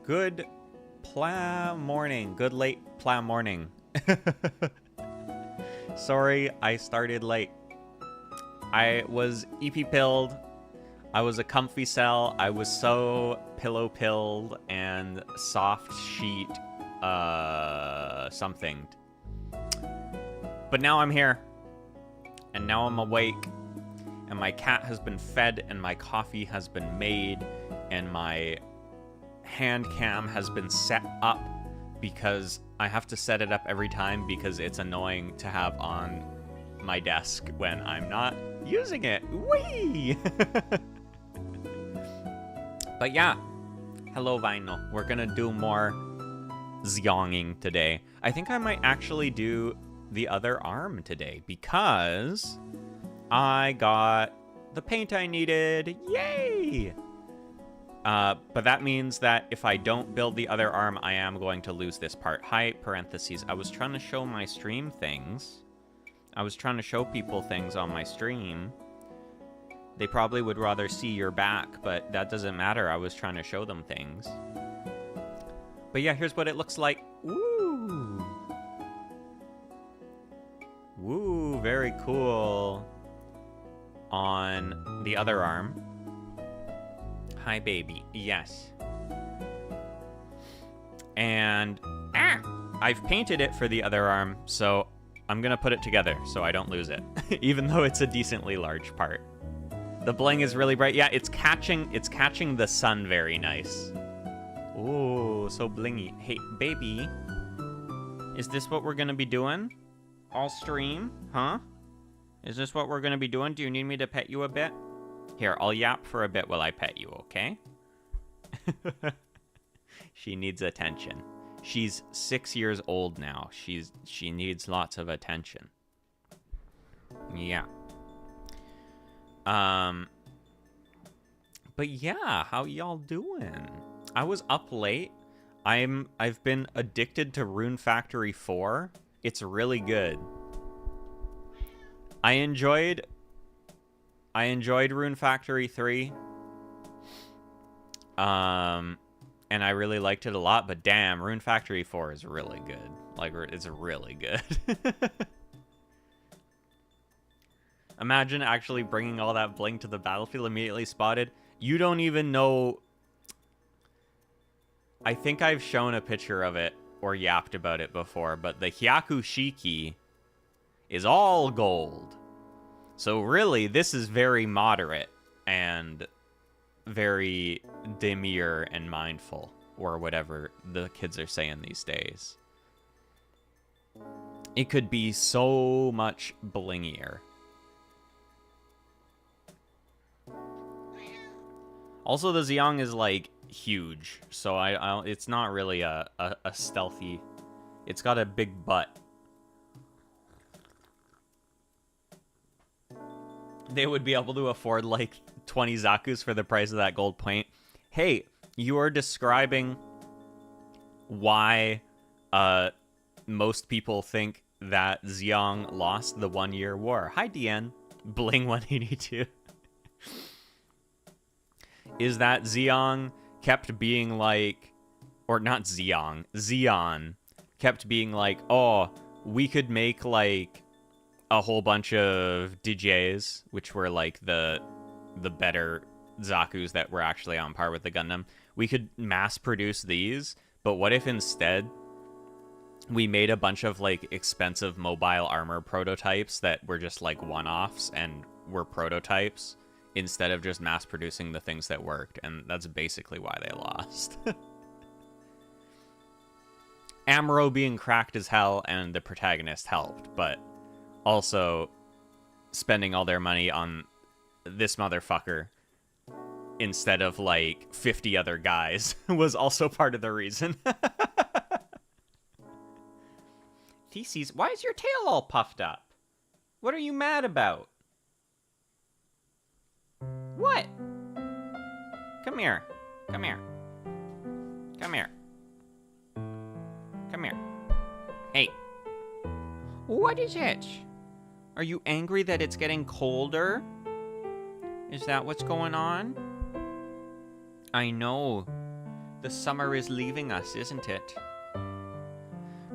Good PlaMorning. Good late PlaMorning. Sorry, I started late. I was EP pilled. I was a comfy cell. I was so pillow pilled and soft sheet something. But now I'm here. And now I'm awake. And my cat has been fed and my coffee has been made and my hand cam has been set up because I have to set it up every time because it's annoying to have on my desk when I'm not using it. Whee! But yeah, hello Vinyl. We're gonna do more Zeonging today. I think I might actually do the other arm today because I got the paint I needed. Yay! But that means that if I don't build the other arm, I am going to lose this part. Hi, parentheses. I was trying to show my stream things. I was trying to show people things on my stream. They probably would rather see your back, but that doesn't matter. I was trying to show them things. But yeah, here's what it looks like. Woo! Woo, very cool. On the other arm. Hi, baby. Yes. And I've painted it for the other arm, so I'm gonna put it together so I don't lose it, even though it's a decently large part. The bling is really bright. Yeah, it's catching the sun very nice. Ooh, so blingy. Hey, baby, is this what we're gonna be doing? All stream, huh? Is this what we're gonna be doing? Do you need me to pet you a bit? Here, I'll yap for a bit while I pet you, okay? She needs attention. She's 6 years old now. She needs lots of attention. Yeah. But yeah, how y'all doing? I was up late. I've been addicted to Rune Factory 4. It's really good. I enjoyed Rune Factory 3. And I really liked it a lot, but damn, Rune Factory 4 is really good. Like, it's really good. Imagine actually bringing all that bling to the battlefield. Immediately spotted. You don't even know. I think I've shown a picture of it or yapped about it before, but the Hyaku Shiki is all gold. So really, this is very moderate and very demure and mindful, or whatever the kids are saying these days. It could be so much blingier. Also, the Zeong is, like, huge, so it's not really a stealthy... It's got a big butt. They would be able to afford, like, 20 Zakus for the price of that gold paint. Hey, you are describing why most people think that Zeong lost the 1-year war. Hi, DN. Bling 182. Is that Zeong kept being like... Or not Zeong. Zeon kept being like, oh, we could make, like, a whole bunch of DJs, which were, like, the better Zakus that were actually on par with the Gundam. We could mass produce these, but what if instead we made a bunch of, like, expensive mobile armor prototypes that were just, like, one-offs and were prototypes instead of just mass producing the things that worked? And that's basically why they lost. Amuro being cracked as hell and the protagonist helped, but also spending all their money on this motherfucker instead of, like, 50 other guys was also part of the reason. Theses, why is your tail all puffed up? What are you mad about? What? Come here. Come here. Come here. Come here. Hey. What is it? Are you angry that it's getting colder? Is that what's going on? I know. The summer is leaving us, isn't it?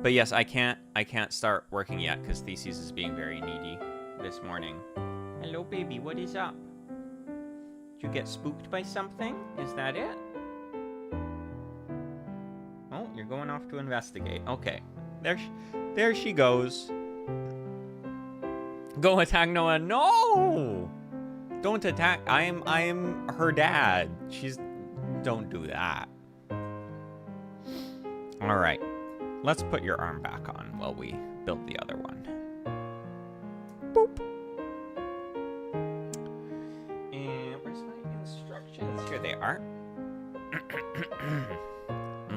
But yes, I can't start working yet because Theses is being very needy this morning. Hello, baby. What is up? Did you get spooked by something? Is that it? Oh, you're going off to investigate. Okay. There she goes. Go attack No.A. No! Don't attack. I am her dad. Don't do that. All right. Let's put your arm back on while we build the other one. Boop. And where's my instructions? Here they are.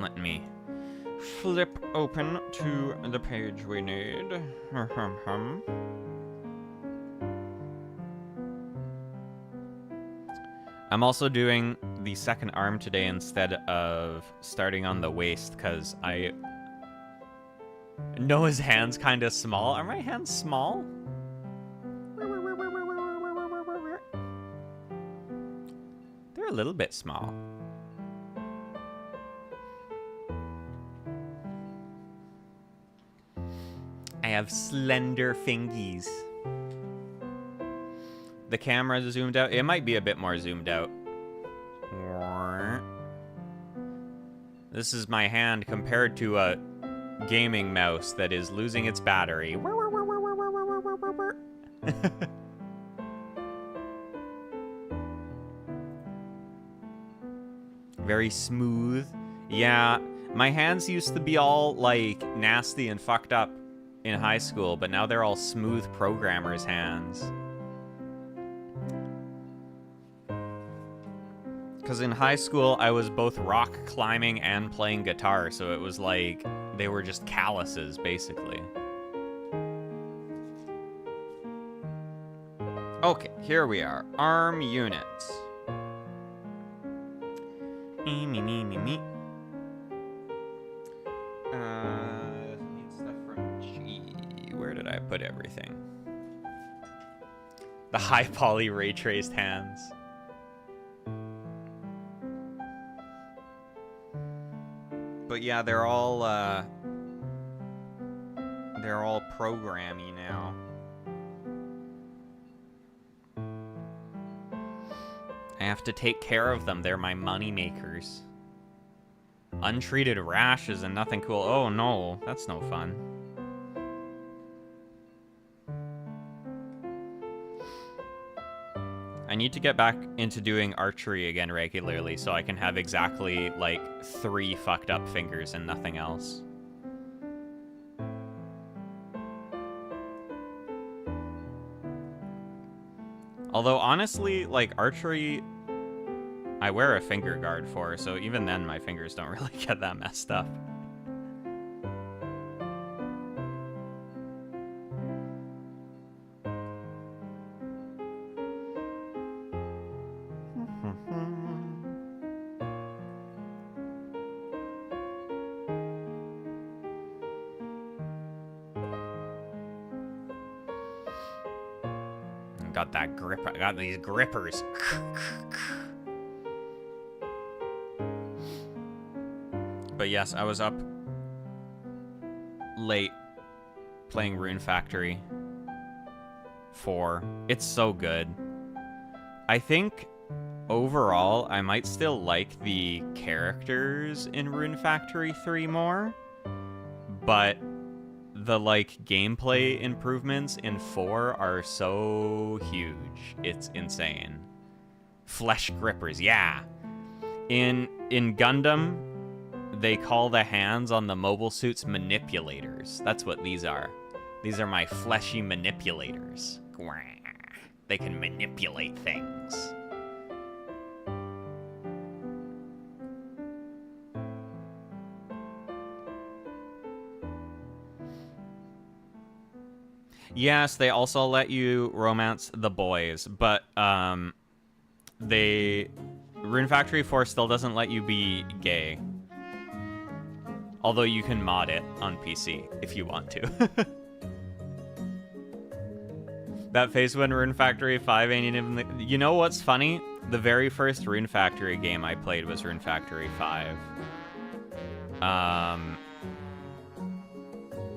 Let me flip open to the page we need. I'm also doing the second arm today instead of starting on the waist because Noah's hand's kind of small. Are my hands small? They're a little bit small. I have slender fingies. The camera is zoomed out. It might be a bit more zoomed out. This is my hand compared to a gaming mouse that is losing its battery. Very smooth. Yeah, my hands used to be all like nasty and fucked up in high school, but now they're all smooth programmers' hands. Because in high school, I was both rock climbing and playing guitar, so it was like they were just calluses, basically. Okay, here we are. Arm units. Me. Need stuff from G. Where did I put everything? The high poly ray traced hands. But yeah, they're all programmy now. I have to take care of them. They're my money makers. Untreated rashes and nothing cool. Oh no, that's no fun. I need to get back into doing archery again regularly so I can have exactly, like, 3 fucked up fingers and nothing else. Although, honestly, like, archery, I wear a finger guard for, so even then my fingers don't really get that messed up. Got that grip. I got these grippers. But yes, I was up late playing Rune Factory 4. It's so good. I think overall I might still like the characters in Rune Factory 3 more, but the, like, gameplay improvements in 4 are so huge. It's insane. Flesh grippers, yeah. In Gundam, they call the hands on the mobile suits manipulators. That's what these are. These are my fleshy manipulators. They can manipulate things. Yes, they also let you romance the boys, but Rune Factory 4 still doesn't let you be gay. Although you can mod it on PC if you want to. That face when Rune Factory 5 ain't even... You know what's funny? The very first Rune Factory game I played was Rune Factory 5.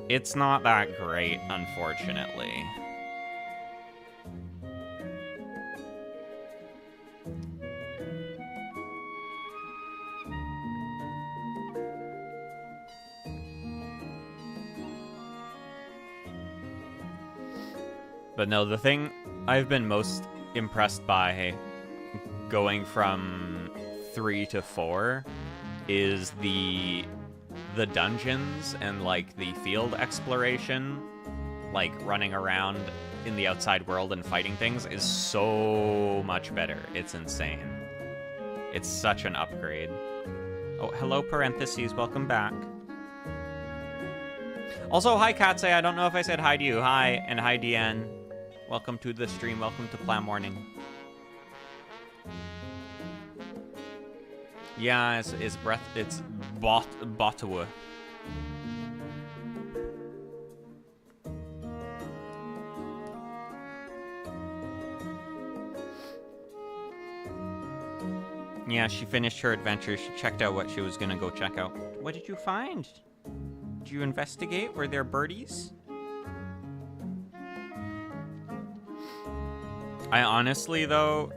It's not that great, unfortunately. But no, the thing I've been most impressed by going from 3 to 4 is the dungeons and like the field exploration, like running around in the outside world and fighting things is so much better. It's insane. It's such an upgrade. Oh, hello parentheses, welcome back. Also, hi Katse, I don't know if I said hi to you. Hi, and hi Deanne. Welcome to the stream, welcome to PlaMorning. Yeah, it's Botawa. Yeah, she finished her adventure. She checked out what she was gonna go check out. What did you find? Did you investigate? Were there birdies? I honestly, though,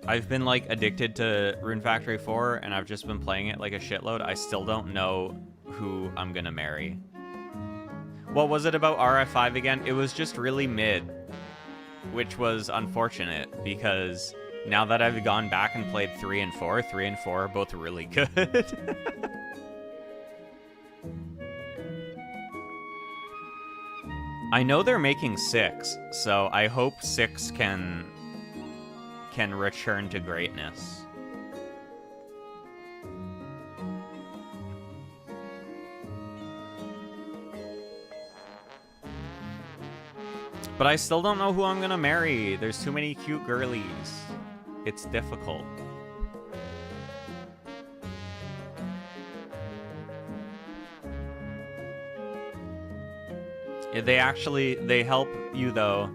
I've been, like, addicted to Rune Factory 4, and I've just been playing it like a shitload. I still don't know who I'm gonna marry. What was it about RF5 again? It was just really mid, which was unfortunate, because now that I've gone back and played 3 and 4 are both really good. I know they're making 6, so I hope 6 can return to greatness. But I still don't know who I'm gonna marry. There's too many cute girlies. It's difficult. They help you though.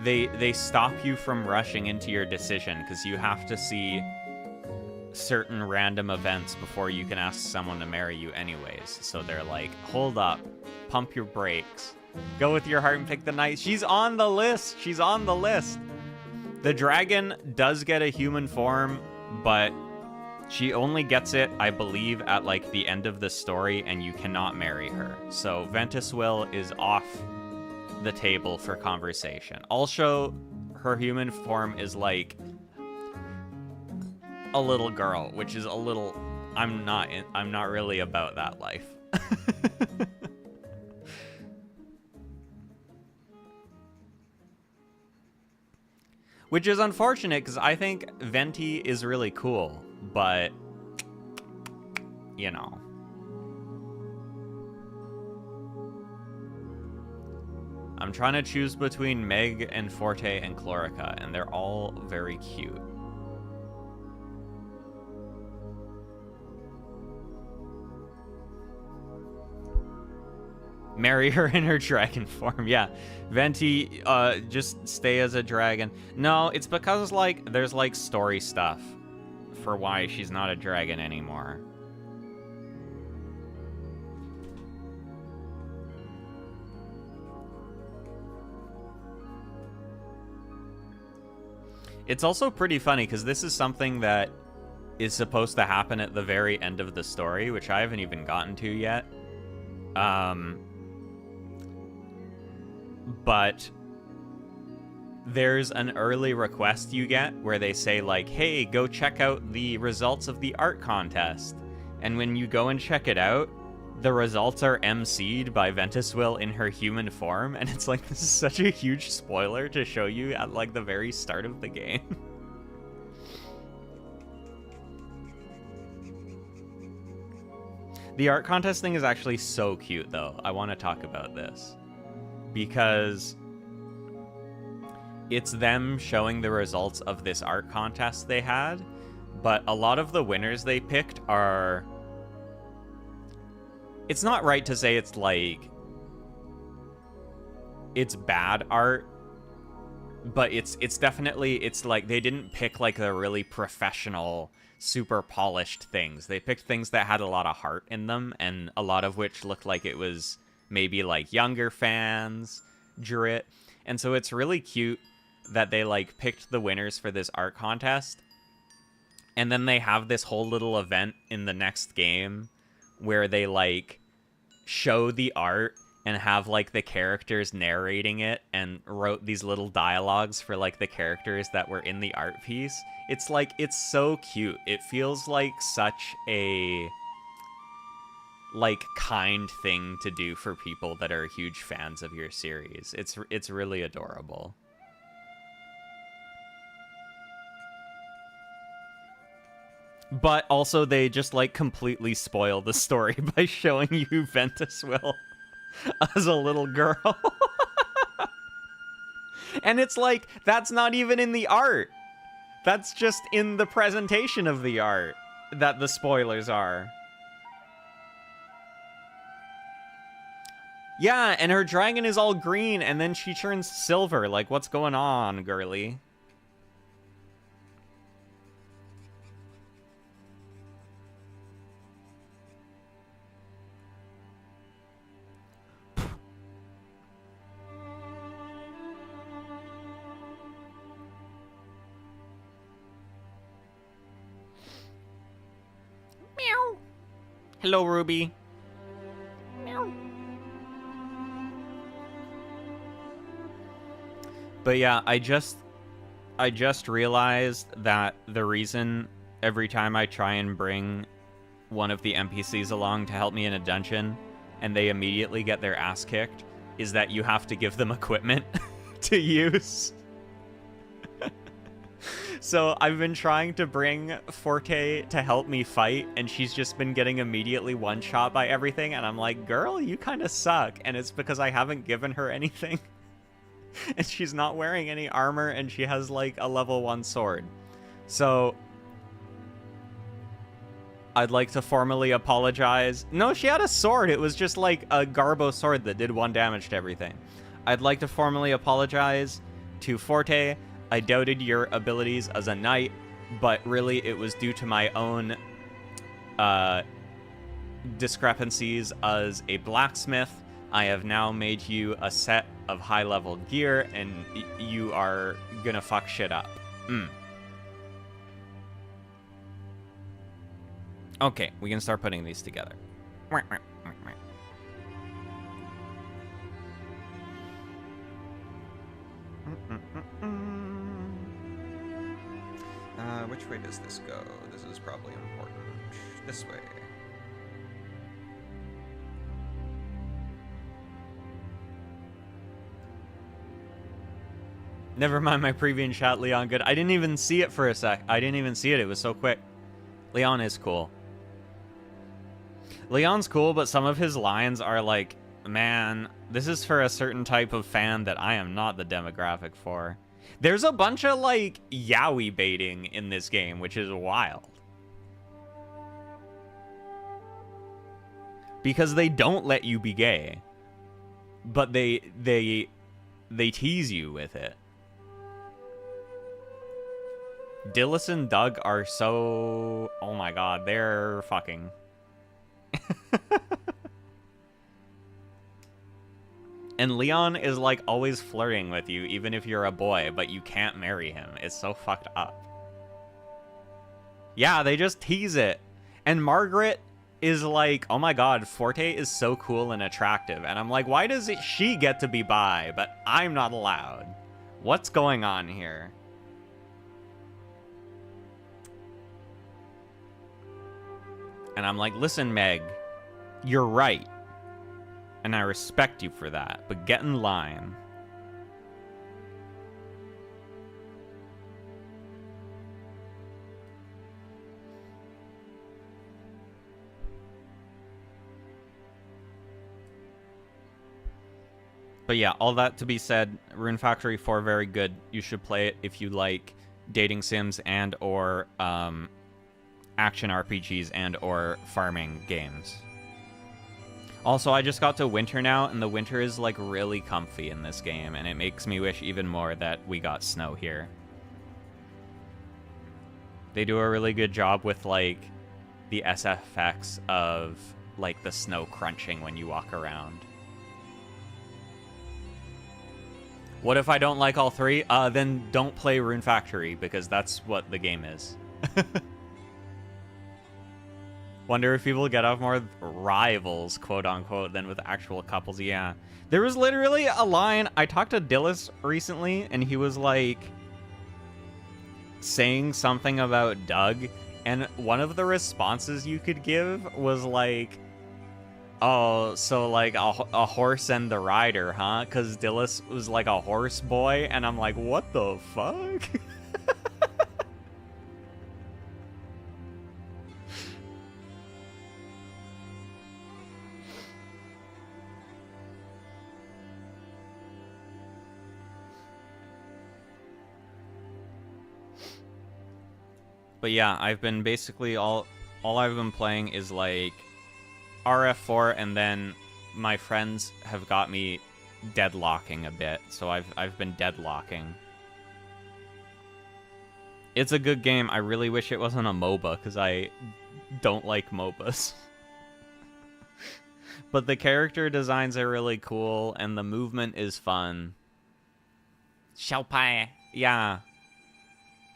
They stop you from rushing into your decision because you have to see certain random events before you can ask someone to marry you anyways. So they're like, hold up, pump your brakes, go with your heart and pick the knight. She's on the list. She's on the list. The dragon does get a human form, but she only gets it, I believe, at like the end of the story, and you cannot marry her. So Ventuswil is off the table for conversation. Also, her human form is like a little girl, which is a little. I'm not really about that life. Which is unfortunate because I think Venti is really cool, but you know. I'm trying to choose between Meg and Forte and Chlorica, and they're all very cute. Marry her in her dragon form, yeah. Venti, just stay as a dragon. No, it's because, like, there's, like, story stuff for why she's not a dragon anymore. It's also pretty funny, because this is something that is supposed to happen at the very end of the story, which I haven't even gotten to yet. But there's an early request you get where they say, like, hey, go check out the results of the art contest. And when you go and check it out, the results are MC'd by Ventuswil in her human form, and it's like, this is such a huge spoiler to show you at, like, the very start of the game. The art contest thing is actually so cute, though. I want to talk about this. Because it's them showing the results of this art contest they had, but a lot of the winners they picked are... It's not right to say it's like... It's bad art, But it's definitely, it's like they didn't pick like the really professional, super polished things. They picked things that had a lot of heart in them, and a lot of which looked like it was maybe like younger fans drew it. And so it's really cute that they like picked the winners for this art contest. And then they have this whole little event in the next game where they like show the art and have like the characters narrating it and wrote these little dialogues for like the characters that were in the art piece. It's like, it's so cute. It feels like such a like kind thing to do for people that are huge fans of your series. It's really adorable. But also they just like completely spoil the story by showing you Ventus Will as a little girl. And it's like, that's not even in the art. That's just in the presentation of the art that the spoilers are. Yeah, and her dragon is all green and then she turns silver. Like, what's going on, girly? Hello, Ruby. Meow. But yeah, I just realized that the reason every time I try and bring one of the NPCs along to help me in a dungeon and they immediately get their ass kicked is that you have to give them equipment to use. So I've been trying to bring Forte to help me fight, and she's just been getting immediately one-shot by everything, and I'm like, girl, you kind of suck. And it's because I haven't given her anything. And she's not wearing any armor, and she has, like, a level 1 sword. So I'd like to formally apologize. No, she had a sword. It was just, like, a Garbo sword that did 1 damage to everything. I'd like to formally apologize to Forte. I doubted your abilities as a knight, but really it was due to my own discrepancies as a blacksmith. I have now made you a set of high-level gear, and you are gonna fuck shit up. Okay, we can start putting these together. Which way does this go? This is probably important. This way. Never mind my previous chat, Leon. Good. I didn't even see it for a sec. I didn't even see it. It was so quick. Leon is cool. Leon's cool, but some of his lines are like, man, this is for a certain type of fan that I am not the demographic for. There's a bunch of, like, yaoi baiting in this game, which is wild. Because they don't let you be gay. But they tease you with it. Dillis and Doug are so... Oh my god, they're fucking... And Leon is, like, always flirting with you, even if you're a boy, but you can't marry him. It's so fucked up. Yeah, they just tease it. And Margaret is like, oh my god, Forte is so cool and attractive. And I'm like, why does she get to be bi, but I'm not allowed? What's going on here? And I'm like, listen, Meg, you're right. And I respect you for that, but get in line. But yeah, all that to be said, Rune Factory 4, very good. You should play it if you like dating sims and or action RPGs and or farming games. Also, I just got to winter now, and the winter is, like, really comfy in this game, and it makes me wish even more that we got snow here. They do a really good job with, like, the SFX of, like, the snow crunching when you walk around. What if I don't like all three? Then don't play Rune Factory, because that's what the game is. Wonder if people get off more rivals, quote-unquote, than with actual couples. Yeah. There was literally a line. I talked to Dillis recently, and he was, like, saying something about Doug, and one of the responses you could give was, like, oh, so, like, a horse and the rider, huh? Because Dillis was, like, a horse boy, and I'm like, what the fuck? But yeah, I've been basically all I've been playing is, like, RF4, and then my friends have got me deadlocking a bit, so I've been deadlocking. It's a good game. I really wish it wasn't a MOBA, because I don't like MOBAs. But the character designs are really cool, and the movement is fun. Xiaopai, yeah.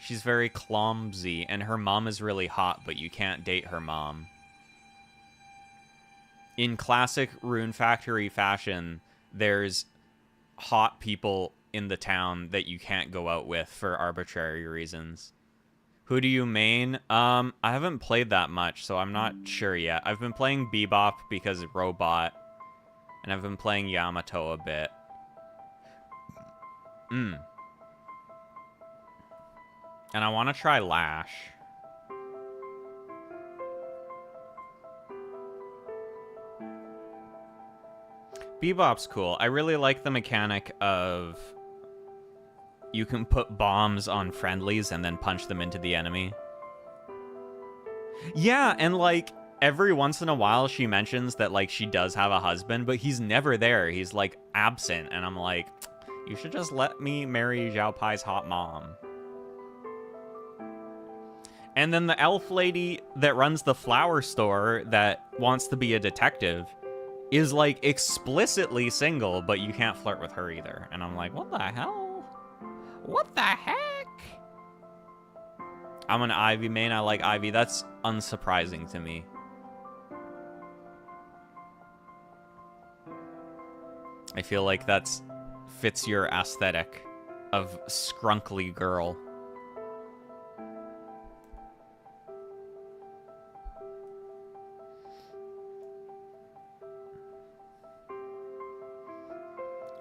She's very clumsy, and her mom is really hot, but you can't date her mom. In classic Rune Factory fashion, there's hot people in the town that you can't go out with for arbitrary reasons. Who do you main? I haven't played that much, so I'm not sure yet. I've been playing Bebop because Robot, and I've been playing Yamato a bit. And I want to try Lash. Bebop's cool. I really like the mechanic of you can put bombs on friendlies and then punch them into the enemy. Yeah, and, like, every once in a while she mentions that, like, she does have a husband, but he's never there. He's, like, absent, and I'm like, you should just let me marry Zhao Pai's hot mom. And then the elf lady that runs the flower store that wants to be a detective is, like, explicitly single, but you can't flirt with her either. And I'm like, what the hell? What the heck? I'm an Ivy main. I like Ivy. That's unsurprising to me. I feel like that's fits your aesthetic of scrunkly girl.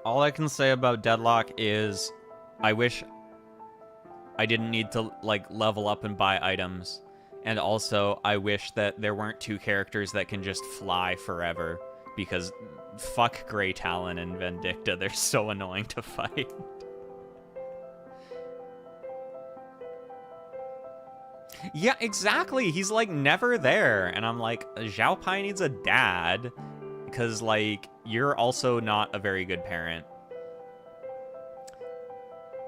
All I can say about Deadlock is I wish I didn't need to, like, level up and buy items. And also, I wish that there weren't two characters that can just fly forever. Because fuck Grey Talon and Vendicta, they're so annoying to fight. Yeah, exactly. He's, like, never there. And I'm like, Zhao Pai needs a dad. Because, like, you're also not a very good parent.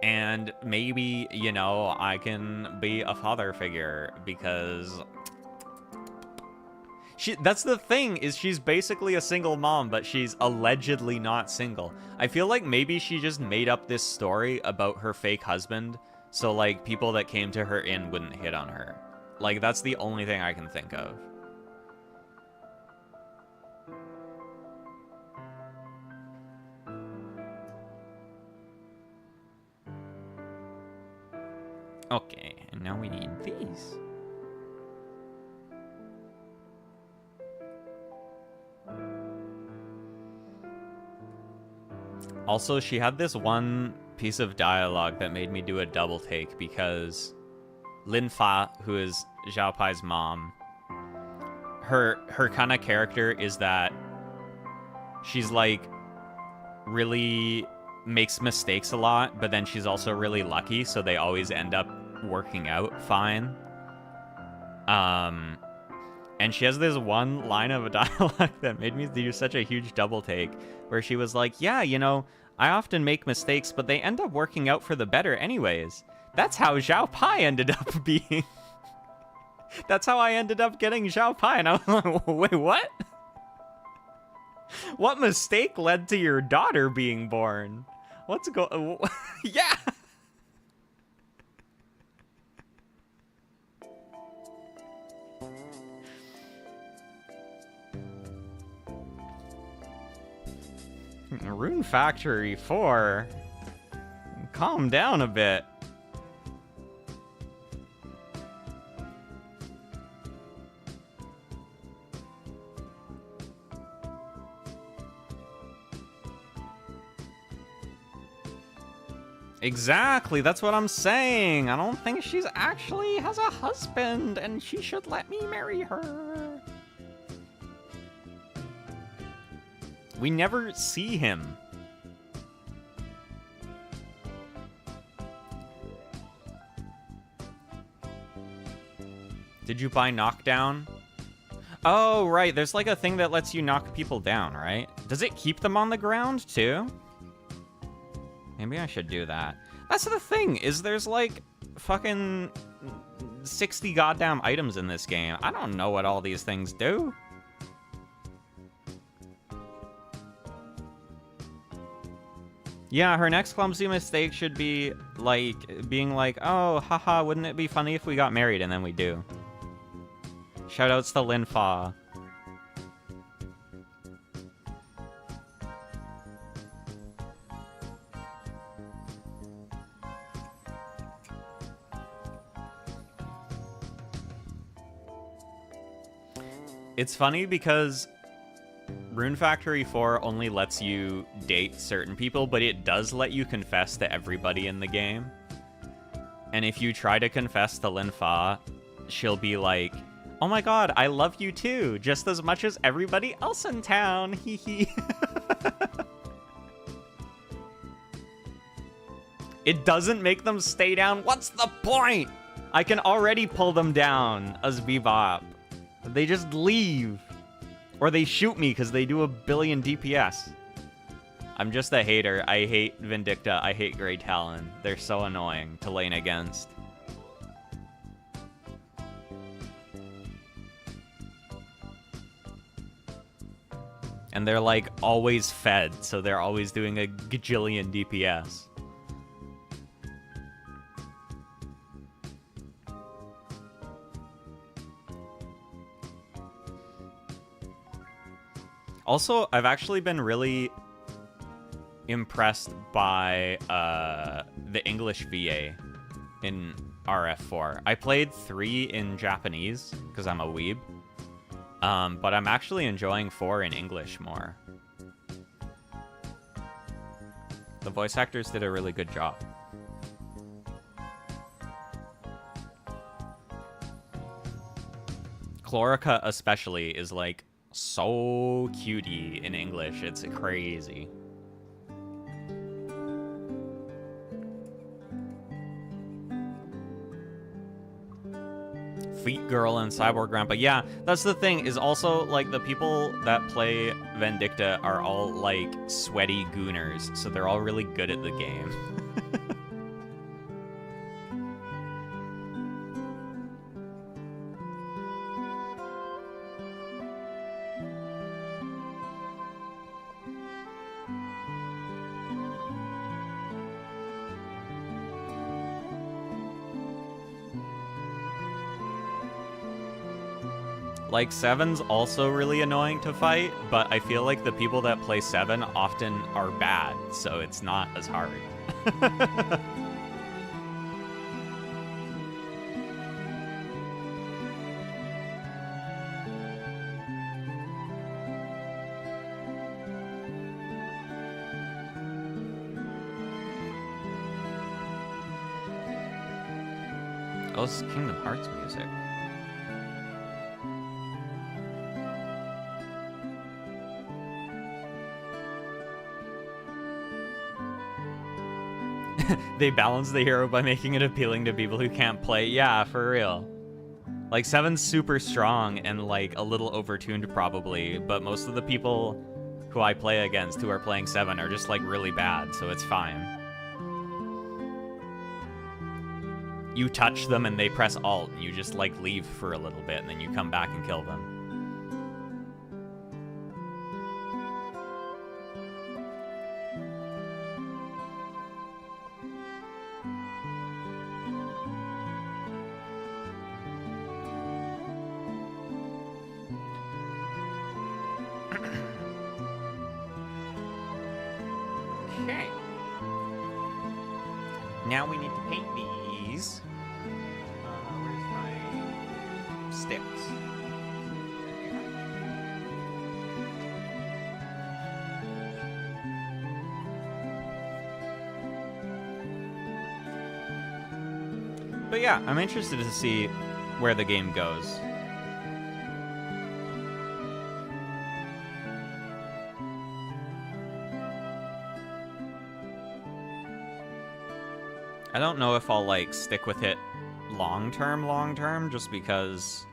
And maybe, you know, I can be a father figure, because that's the thing, is she's basically a single mom, but she's allegedly not single. I feel like maybe she just made up this story about her fake husband, so, like, people that came to her inn wouldn't hit on her. Like, that's the only thing I can think of. Okay, and now we need these. Also, she had this one piece of dialogue that made me do a double take, because Lin Fa, who is Zhao Pai's mom, her kind of character is that she's, like, really makes mistakes a lot, but then she's also really lucky, so they always end up working out fine. And And she has this one line of a dialogue that made me do such a huge double take, where she was like, yeah, you know, I often make mistakes, but they end up working out for the better anyways. That's how Xiao Pai ended up being. That's how I ended up getting Xiao Pai. And I was like, wait, what? What mistake led to your daughter being born? What's going... Yeah! Rune Factory 4? Calm down a bit. Exactly, that's what I'm saying. I don't think she's actually has a husband, and she should let me marry her. We never see him. Did you buy Knockdown? Oh, right, there's like a thing that lets you knock people down, right? Does it keep them on the ground, too? Maybe I should do that. That's the thing, is there's like fucking 60 goddamn items in this game. I don't know what all these things do. Yeah, her next clumsy mistake should be like being like, oh, haha, wouldn't it be funny if we got married? And then we do. Shoutouts to Lin Fa. It's funny because Rune Factory 4 only lets you date certain people, but it does let you confess to everybody in the game. And if you try to confess to Lin Fa, she'll be like, oh my god, I love you too, just as much as everybody else in town, hee hee. It doesn't make them stay down, what's the point? I can already pull them down as Bebop. They just leave. Or they shoot me because they do a billion DPS. I'm just a hater. I hate Vindicta. I hate Grey Talon. They're so annoying to lane against. And they're like always fed, so they're always doing a gajillion DPS. Also, I've actually been really impressed by the English VA in RF4. I played 3 in Japanese, because I'm a weeb. But I'm actually enjoying 4 in English more. The voice actors did a really good job. Chlorica especially is like so cutie in English. It's crazy. Feet Girl and Cyborg Grandpa. Yeah, that's the thing, is also, like, the people that play Vindicta are all, like, sweaty gooners, so they're all really good at the game. Like, 7's also really annoying to fight, but I feel like the people that play 7 often are bad, so it's not as hard. Oh, this is Kingdom Hearts music. They balance the hero by making it appealing to people who can't play. Yeah, for real. Like, 7's super strong and, like, a little overtuned probably, but most of the people who I play against who are playing 7 are just, like, really bad, so it's fine. You touch them and they press Alt, and you just, like, leave for a little bit, and then you come back and kill them. Okay. Now we need to paint these. Where's my sticks? But yeah, I'm interested to see where the game goes. I don't know if I'll, like, stick with it long term, just because,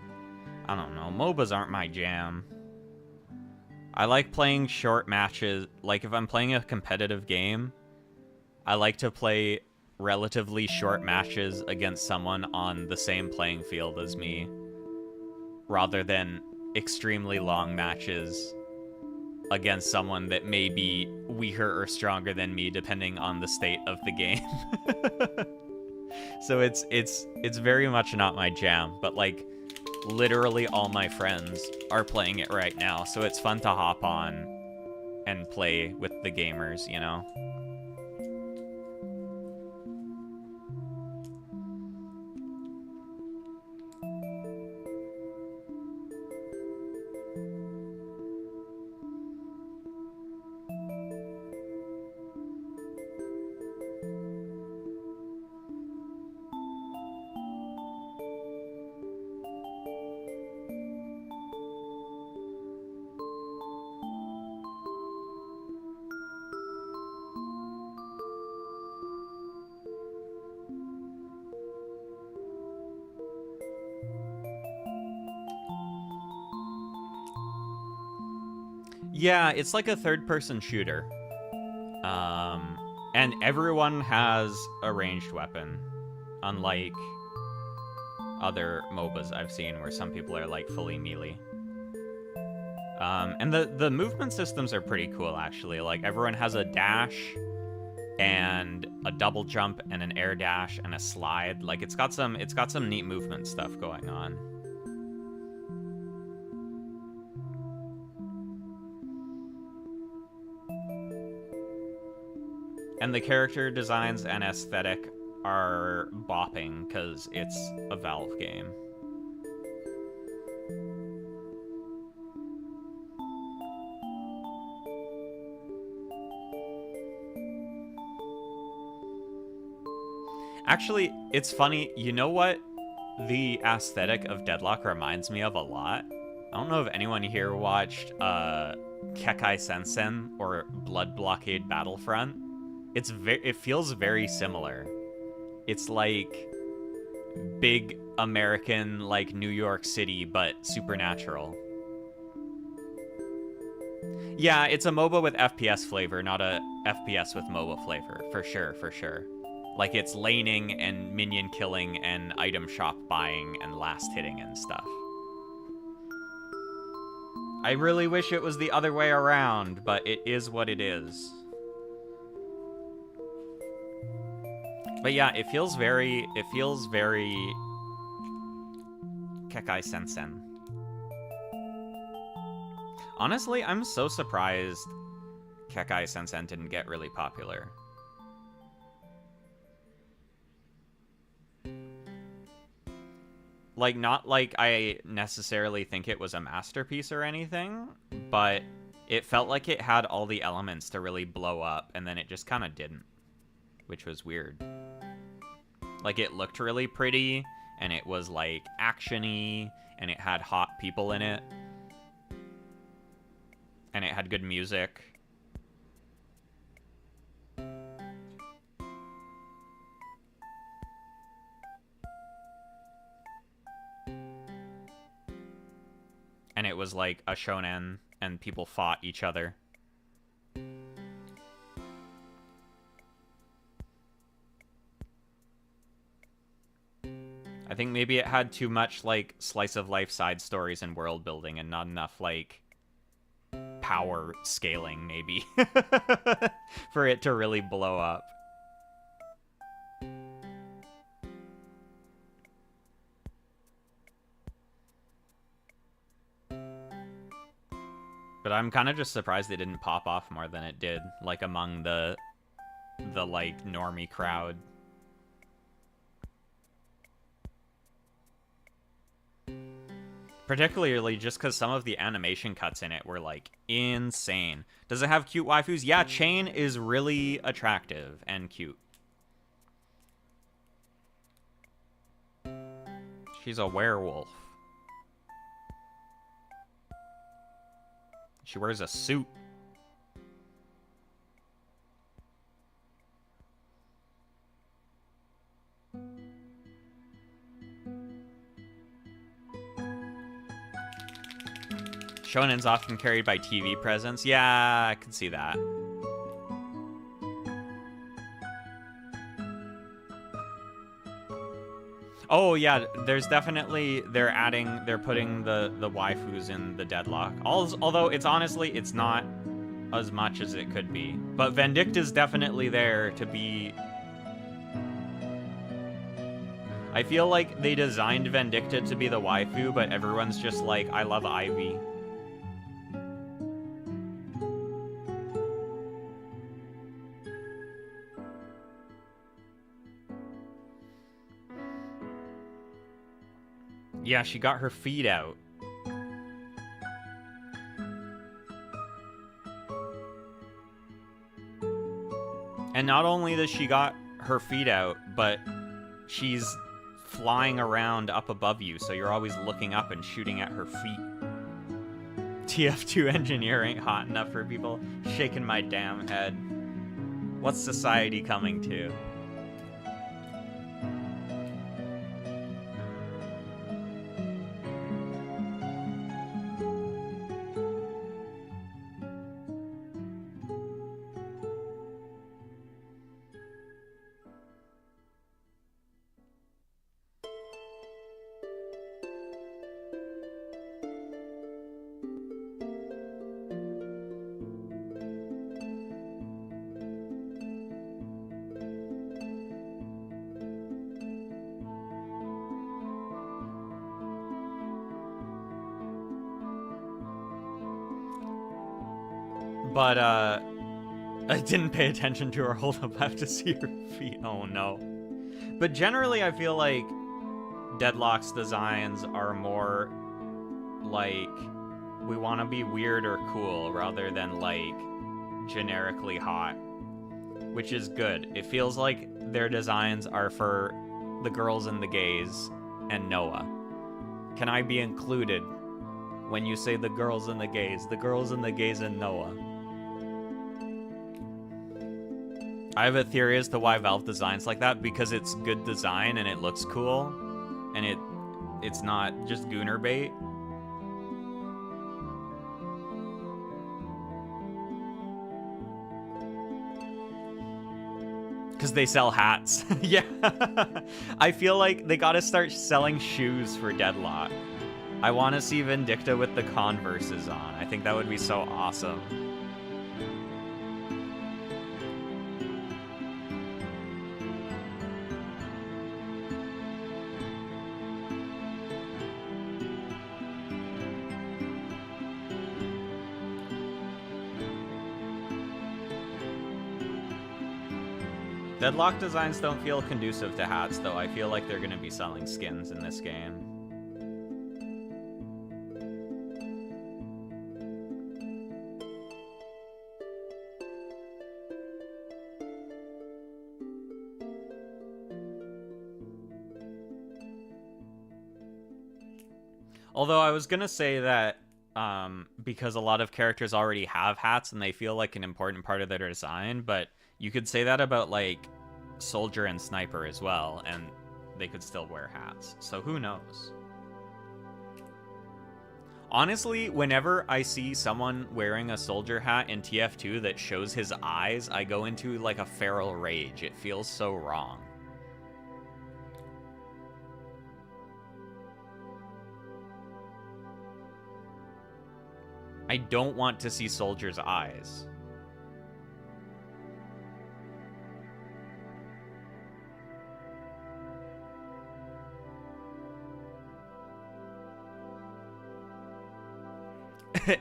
I don't know, MOBAs aren't my jam. I like playing short matches. Like, if I'm playing a competitive game, I like to play relatively short matches against someone on the same playing field as me, rather than extremely long matches against someone that may be weaker or stronger than me, depending on the state of the game. So it's very much not my jam, but, like, literally all my friends are playing it right now, so it's fun to hop on and play with the gamers, you know? Yeah, it's like a third-person shooter. And everyone has a ranged weapon, unlike other MOBAs I've seen where some people are, like, fully melee. And the movement systems are pretty cool, actually. Like, everyone has a dash and a double jump and an air dash and a slide. Like, it's got some neat movement stuff going on. And the character designs and aesthetic are bopping because it's a Valve game. Actually, it's funny. You know what the aesthetic of Deadlock reminds me of a lot? I don't know if anyone here watched Kekai Sensen or Blood Blockade Battlefront. It feels very similar. It's like big American, like New York City, but supernatural. Yeah, it's a MOBA with FPS flavor, not a FPS with MOBA flavor, for sure, for sure. Like, it's laning and minion killing and item shop buying and last hitting and stuff. I really wish it was the other way around, but it is what it is. But yeah, it feels very Kekai Sensen. Honestly, I'm so surprised Kekai Sensen didn't get really popular. Like, not like I necessarily think it was a masterpiece or anything, but it felt like it had all the elements to really blow up, and then it just kind of didn't, which was weird. Like, it looked really pretty, and it was, like, action-y, and it had hot people in it, and it had good music. was like a shonen and people fought each other. I think maybe it had too much like slice of life side stories and world building and not enough like power scaling maybe for it to really blow up. But I'm kind of just surprised they didn't pop off more than it did, like among the like normie crowd. Particularly just because some of the animation cuts in it were like insane. Does it have cute waifus? Yeah, Chain is really attractive and cute. She's a werewolf. She wears a suit. Shonen's often carried by TV presence. Yeah, I can see that. Oh yeah, there's definitely they're putting the waifus in the deadlock. Although it's honestly it's not as much as it could be. But Vendicta's definitely there to be. I feel like they designed Vendicta to be the waifu, but everyone's just like, I love Ivy. Yeah, she got her feet out. And not only does she got her feet out, but she's flying around up above you, so you're always looking up and shooting at her feet. TF2 engineer ain't hot enough for people. Shaking my damn head. What's society coming to? But, I didn't pay attention to her hold up. I have to see her feet. Oh, no. But generally, I feel like Deadlock's designs are more like we want to be weird or cool rather than like generically hot, which is good. It feels like their designs are for the girls and the gays and No.A. Can I be included when you say the girls and the gays? The girls and the gays and No.A. I have a theory as to why Valve designs like that, because it's good design and it looks cool, and it's not just gooner bait. Because they sell hats. Yeah. I feel like they gotta start selling shoes for Deadlock. I want to see Vindicta with the Converses on. I think that would be so awesome. Deadlock designs don't feel conducive to hats, though. I feel like they're going to be selling skins in this game. Although I was going to say that because a lot of characters already have hats and they feel like an important part of their design, but you could say that about, like, Soldier and Sniper as well, and they could still wear hats. So who knows? Honestly, whenever I see someone wearing a soldier hat in TF2 that shows his eyes, I go into like a feral rage. It feels so wrong. I don't want to see soldiers' eyes.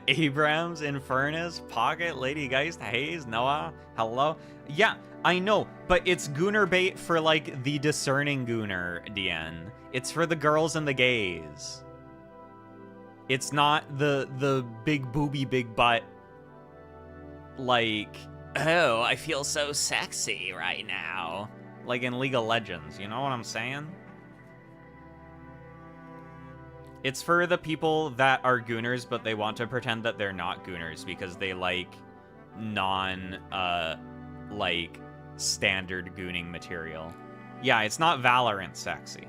Abrams, Infernus, Pocket, Lady Geist, Hayes, No.A, hello? Yeah, I know, but it's Gooner bait for, like, the discerning Gooner, DN. It's for the girls and the gays. It's not the big booby, big butt, like, oh, I feel so sexy right now. Like in League of Legends, you know what I'm saying? It's for the people that are gooners, but they want to pretend that they're not gooners because they like like standard gooning material. Yeah, it's not Valorant sexy.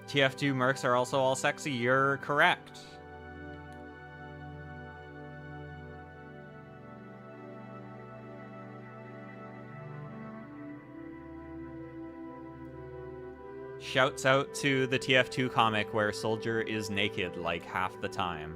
TF2 mercs are also all sexy. You're correct. Shouts out to the TF2 comic where Soldier is naked like half the time.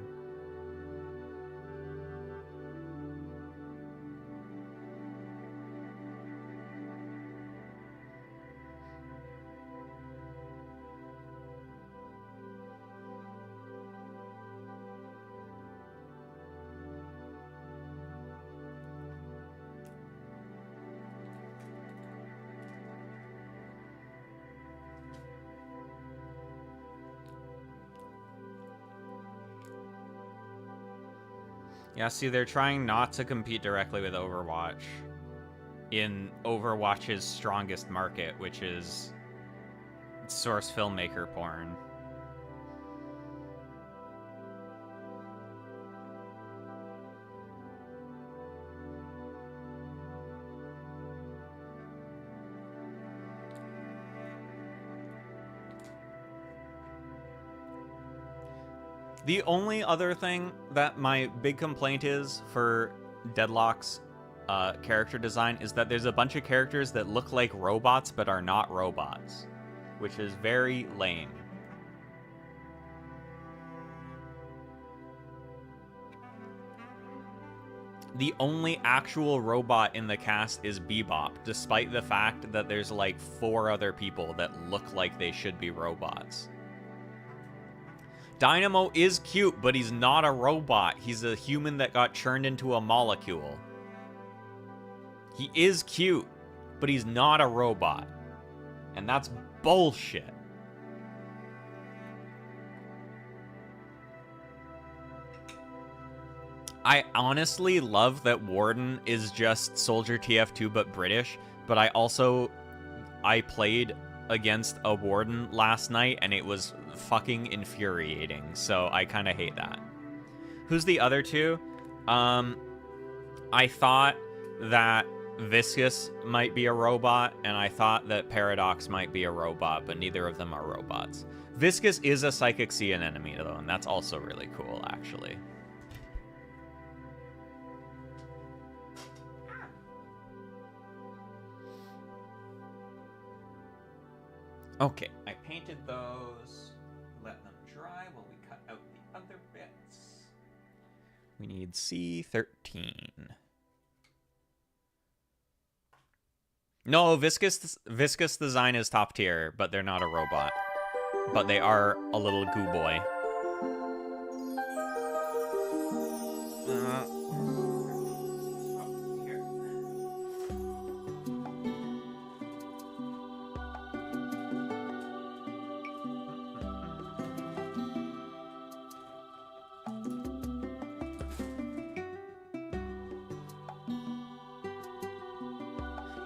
Yeah, see, they're trying not to compete directly with Overwatch in Overwatch's strongest market, which is source filmmaker porn. The only other thing that my big complaint is for Deadlock's character design is that there's a bunch of characters that look like robots but are not robots, which is very lame. The only actual robot in the cast is Bebop, despite the fact that there's like 4 other people that look like they should be robots. Dynamo is cute, but he's not a robot. He's a human that got churned into a molecule. He is cute, but he's not a robot. And that's bullshit. I honestly love that Warden is just Soldier TF2 but British, but I played against a Warden last night and it was fucking infuriating, so I kind of hate that. Who's the other two? I thought that Viscous might be a robot, and I thought that Paradox might be a robot, but neither of them are robots. Viscous is a Psychic Sea enemy, though, and that's also really cool, actually. Okay, I painted those. Let them dry while we cut out the other bits. We need C13. No, Viscous design is top tier, but they're not a robot. But they are a little goo boy.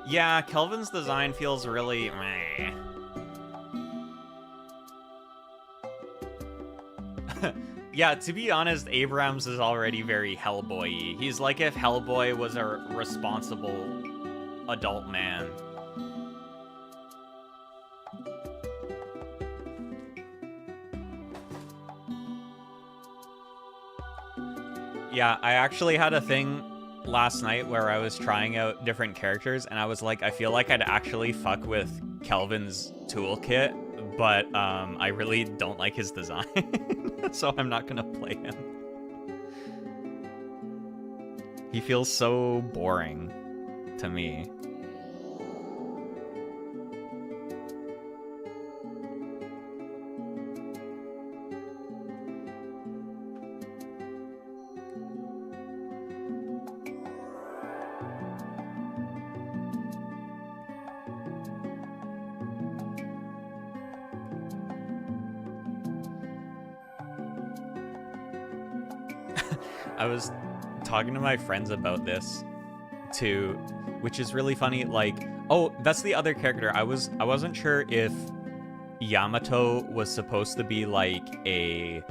Yeah, Kelvin's design feels really meh. Yeah, to be honest, Abrams is already very Hellboy-y. He's like if Hellboy was a responsible adult man. Yeah, I actually had a thing last night where I was trying out different characters, and I was like, I feel like I'd actually fuck with Kelvin's toolkit, but I really don't like his design, so I'm not gonna play him. He feels so boring to me. I was talking to my friends about this too, which is really funny. Like, oh, that's the other character. I wasn't sure if Yamato was supposed to be like a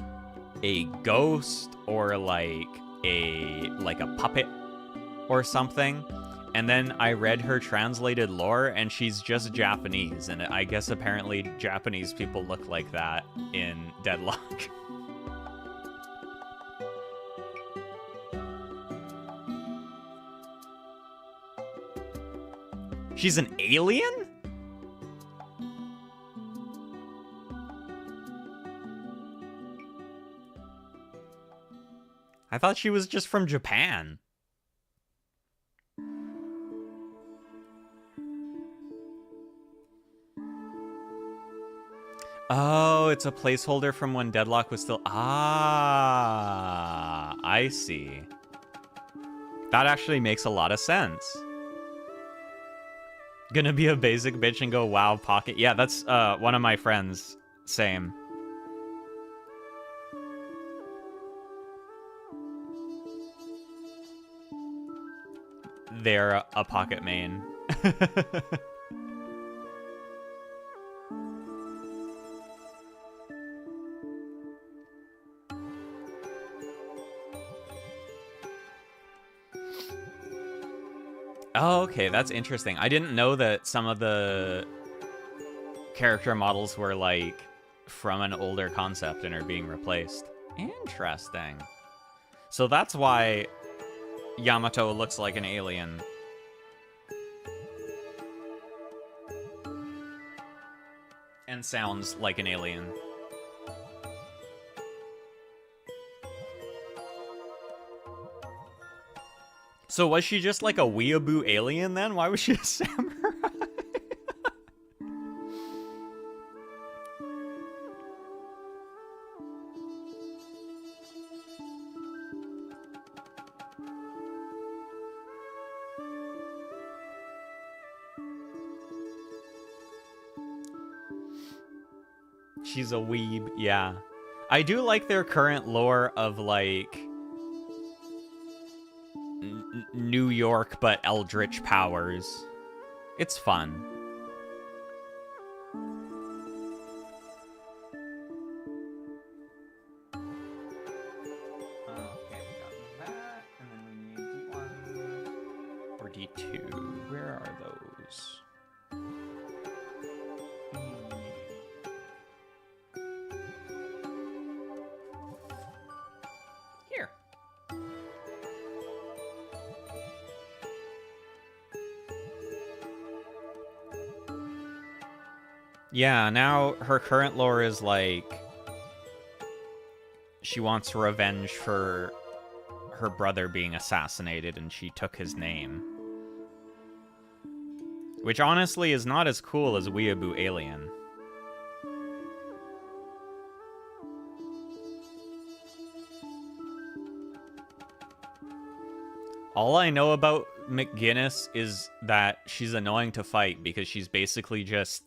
ghost or like a puppet or something. And then I read her translated lore, and she's just Japanese. And I guess apparently Japanese people look like that in Deadlock. She's an alien? I thought she was just from Japan. Oh, it's a placeholder from when Deadlock was still... Ah, I see. That actually makes a lot of sense. Gonna be a basic bitch and go, wow, Pocket. Yeah, that's one of my friends. Same. They're a Pocket main. Oh, okay, that's interesting. I didn't know that some of the character models were, like, from an older concept and are being replaced. Interesting. So that's why Yamato looks like an alien. And sounds like an alien. So was she just like a weeaboo alien then? Why was she a samurai? She's a weeb, yeah. I do like their current lore of like New York, but eldritch powers. It's fun. Okay, we got that, and then we need D1 or D2. Where are those? Here. Yeah, now her current lore is like she wants revenge for her brother being assassinated and she took his name. Which honestly is not as cool as Weeaboo Alien. All I know about McGinnis is that she's annoying to fight because she's basically just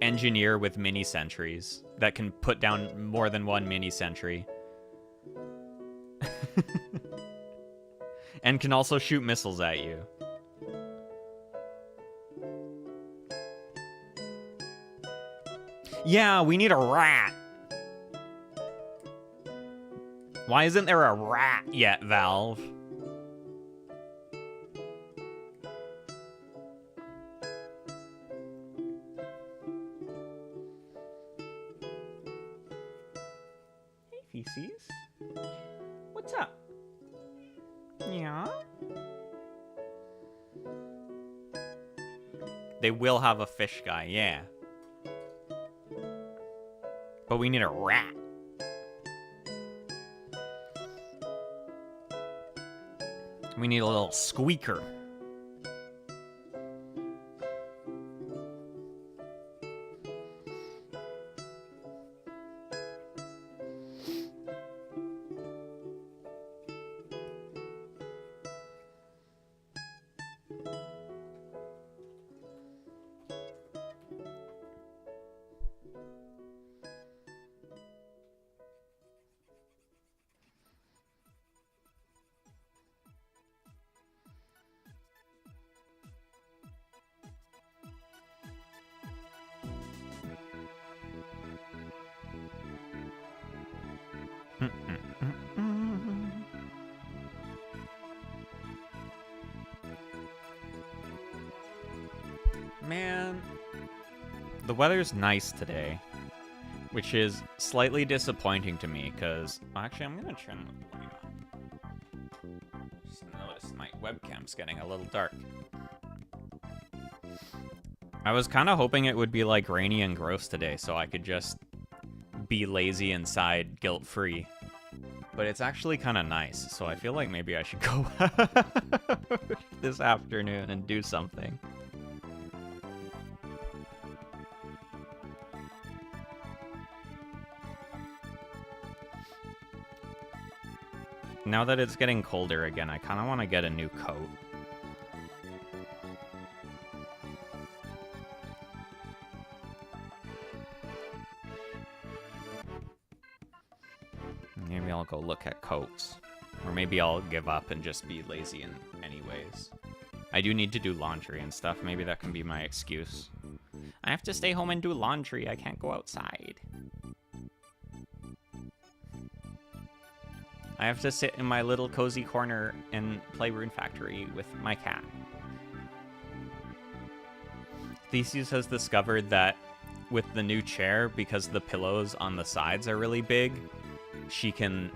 engineer with mini sentries that can put down more than one mini sentry. And can also shoot missiles at you. Yeah, we need a rat. Why isn't there a rat yet, Valve? Hey, Feces. What's up? Yeah? They will have a fish guy, yeah. But we need a rat. We need a little squeaker. Man, the weather's nice today, which is slightly disappointing to me because actually I'm gonna turn the light on. Just noticed my webcam's getting a little dark. I was kind of hoping it would be like rainy and gross today so I could just be lazy inside guilt-free. But it's actually kind of nice, so I feel like maybe I should go this afternoon and do something. Now that it's getting colder again, I kind of want to get a new coat. Maybe I'll go look at coats. Or maybe I'll give up and just be lazy in anyways. I do need to do laundry and stuff. Maybe that can be my excuse. I have to stay home and do laundry. I can't go outside. I have to sit in my little cozy corner and play Rune Factory with my cat. Theseus has discovered that with the new chair, because the pillows on the sides are really big, she can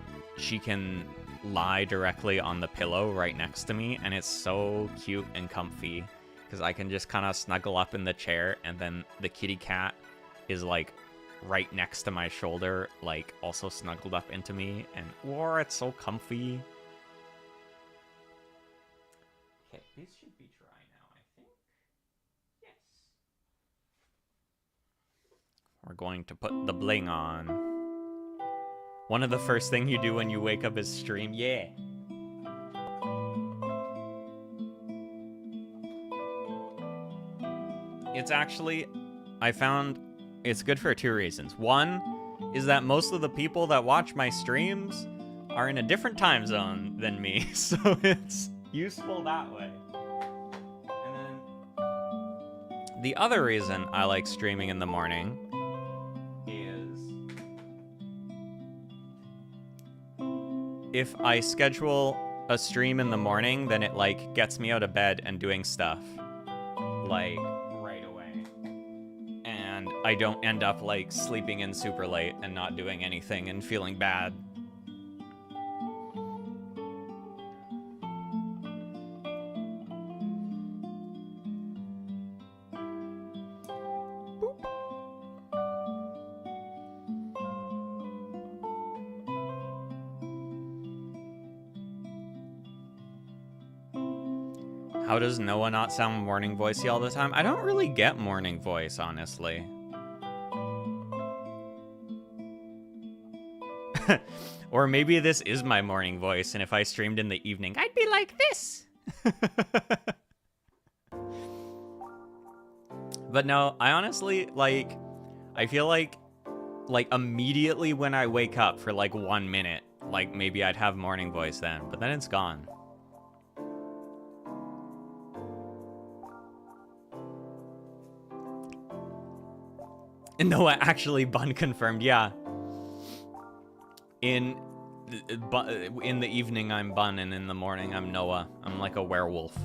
lie directly on the pillow right next to me, and it's so cute and comfy because I can just kind of snuggle up in the chair, and then the kitty cat is like right next to my shoulder, like also snuggled up into me, and whoa, it's so comfy. Okay, these should be dry now, I think. Yes. We're going to put the bling on. One of the first things you do when you wake up is stream. Yeah. It's actually, I found it's good for two reasons. One is that most of the people that watch my streams are in a different time zone than me, so it's useful that way. And then the other reason I like streaming in the morning is if I schedule a stream in the morning, then it like gets me out of bed and doing stuff like right away. And I don't end up like sleeping in super late and not doing anything and feeling bad. How does No.A not sound morning voicey all the time? I don't really get morning voice, honestly. Or maybe this is my morning voice, and if I streamed in the evening, I'd be like this. But no, I honestly, like, I feel like immediately when I wake up for like 1 minute, like maybe I'd have morning voice then, but then it's gone. No.A actually bun confirmed, yeah. In the evening I'm bun, and in the morning I'm No.A. I'm like a werewolf.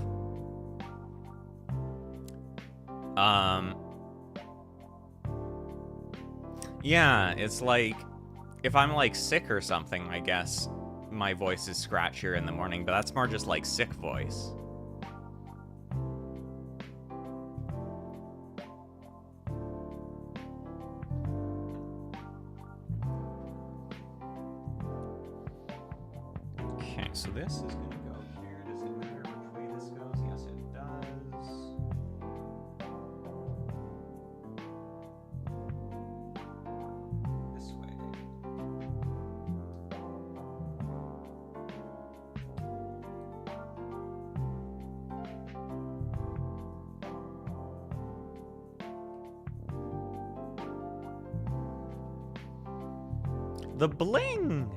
Yeah, it's like, if I'm like sick or something, I guess my voice is scratchier in the morning, but that's more just like sick voice. Okay, so this is gonna go here. Does it matter which way this goes? Yes, it does. This way. The bling!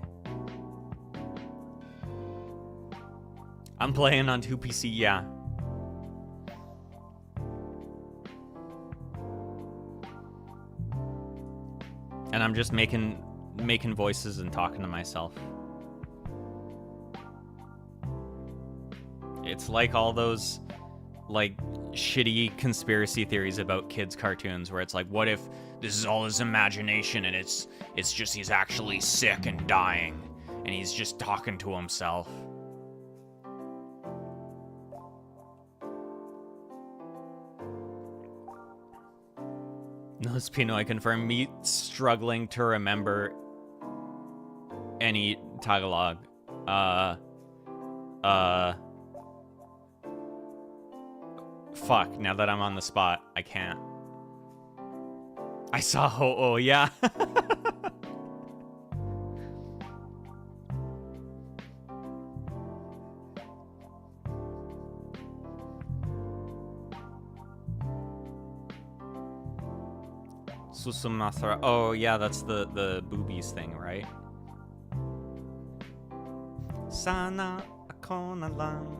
I'm playing on 2PC, yeah. And I'm just making voices and talking to myself. It's like all those like shitty conspiracy theories about kids cartoons where it's like, what if this is all his imagination and it's just he's actually sick and dying and he's just talking to himself. No, Spino, I confirm. Me struggling to remember any Tagalog. Fuck, now that I'm on the spot, I can't. I saw Ho-Oh, yeah. Susumatra. Oh, yeah, that's the boobies thing, right? Sana ako na lang.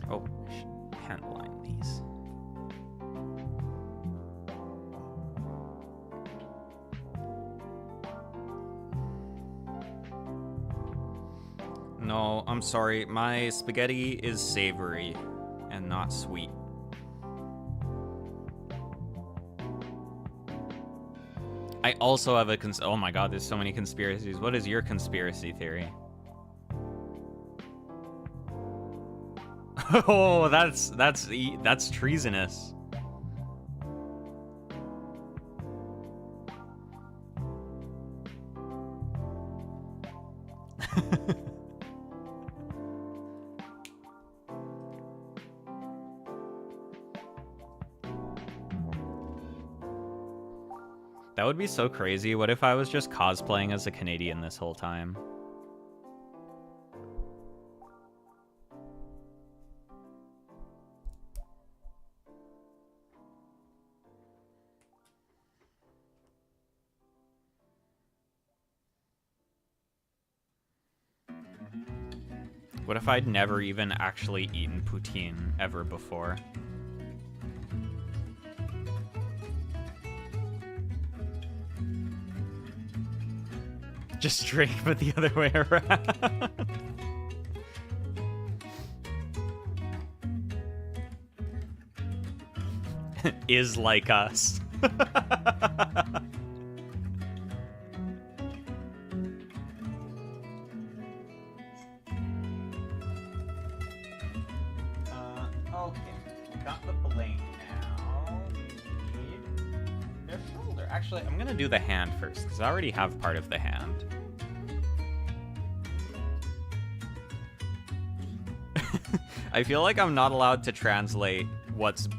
Oh, I should handline these. No, I'm sorry. My spaghetti is savory and not sweet. I also have a oh my god, there's so many conspiracies. What is your conspiracy theory? Oh, that's treasonous. That would be so crazy. What if I was just cosplaying as a Canadian this whole time? What if I'd never even actually eaten poutine ever before? Just drink, but the other way around. Is like us. Okay, got the bling now. We need their shoulder. Actually, I'm gonna do the hand first, because I already have part of the hand. I feel like I'm not allowed to translate what's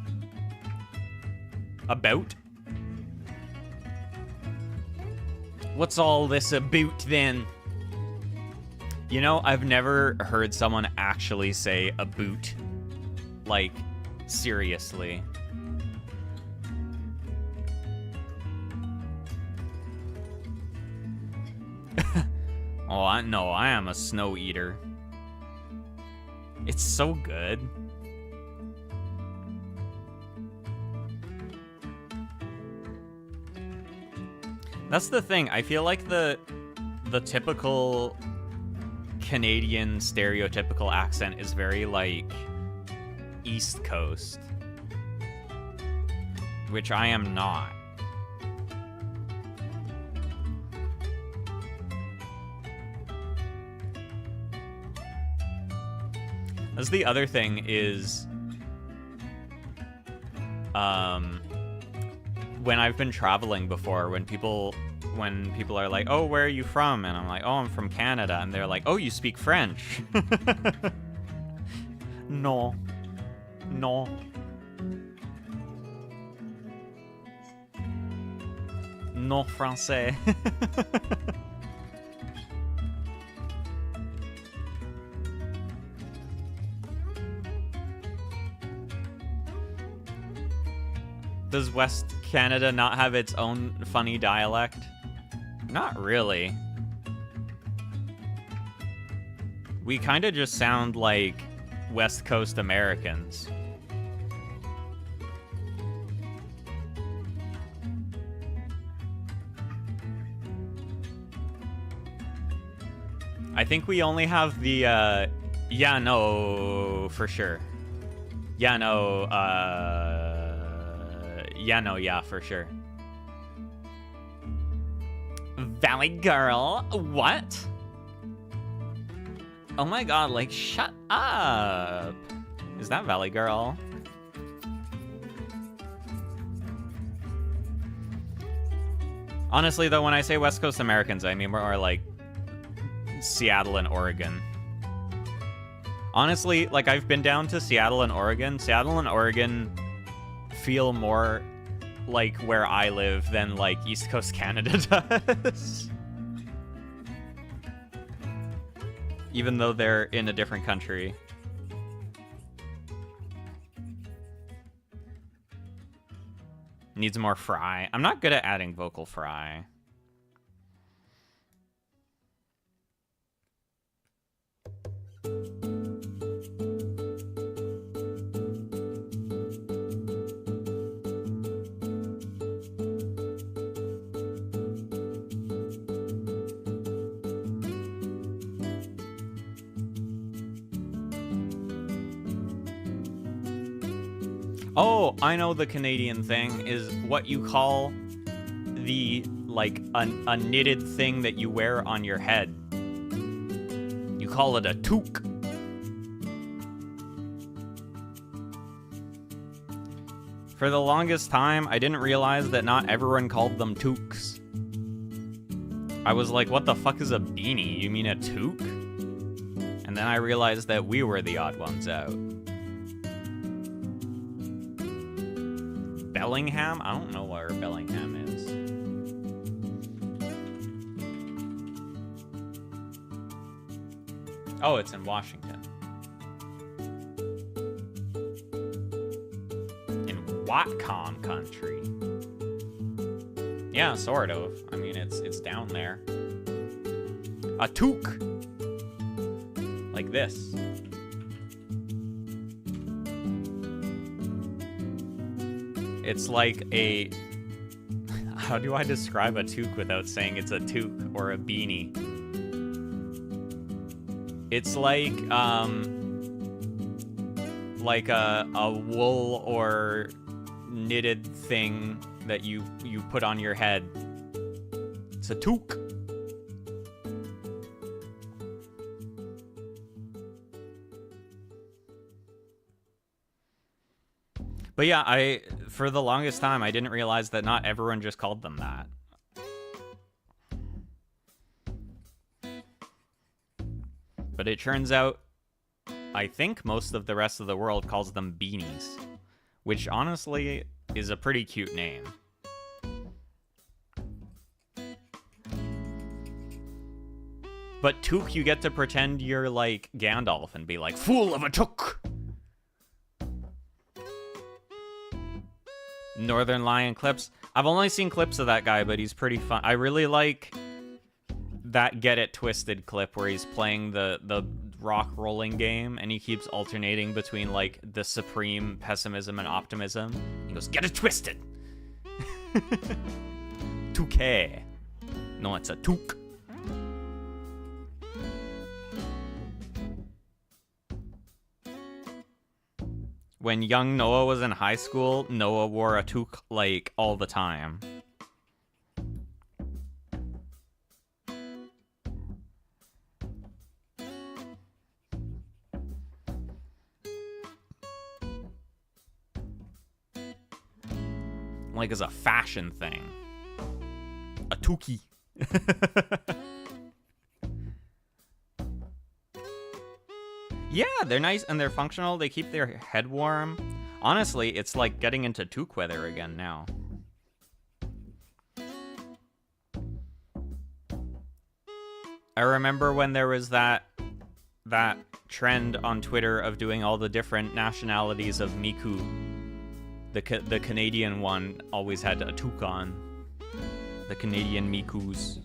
about. What's all this about then? You know, I've never heard someone actually say a boot. Like, seriously. Oh, I know, I am a snow eater. It's so good. That's the thing. I feel like the typical Canadian stereotypical accent is very like East Coast, which I am not. That's the other thing is, when I've been traveling before, when people are like, "Oh, where are you from?" and I'm like, "Oh, I'm from Canada," and they're like, "Oh, you speak French?" No, no. No français. Does West Canada not have its own funny dialect? Not really. We kind of just sound like West Coast Americans. I think we only have the, yeah, no, for sure. Yeah, no, yeah, no, yeah, for sure. Valley Girl? What? Oh my god, like, shut up. Is that Valley Girl? Honestly, though, when I say West Coast Americans, I mean more like Seattle and Oregon. Honestly, like, I've been down to Seattle and Oregon. Seattle and Oregon feel more like where I live than, like, East Coast Canada does. Even though they're in a different country. Needs more fry. I'm not good at adding vocal fry. Oh, I know the Canadian thing is what you call the, like, a knitted thing that you wear on your head. You call it a toque. For the longest time, I didn't realize that not everyone called them toques. I was like, what the fuck is a beanie? You mean a toque? And then I realized that we were the odd ones out. Bellingham? I don't know where Bellingham is. Oh, it's in Washington. In Whatcom country? Yeah, sort of. I mean, it's down there. A toque. Like this. It's like a... How do I describe a toque without saying it's a toque or a beanie? It's like a wool or knitted thing that you put on your head. It's a toque. But yeah, for the longest time, I didn't realize that not everyone just called them that. But it turns out, I think most of the rest of the world calls them beanies, which honestly is a pretty cute name. But toque, you get to pretend you're like Gandalf and be like, fool of a toque! Northern Lion clips. I've only seen clips of that guy, but he's pretty fun. I really like that Get It Twisted clip where he's playing the rock rolling game and he keeps alternating between like the supreme pessimism and optimism. He goes, "Get it twisted." 2K. No, it's a took. When young No.A was in high school, No.A wore a toque like all the time. Like as a fashion thing. A toque. Yeah, they're nice and they're functional. They keep their head warm. Honestly, it's like getting into toque weather again now. I remember when there was that trend on Twitter of doing all the different nationalities of Miku. The Canadian one always had a toque on. The Canadian Mikus.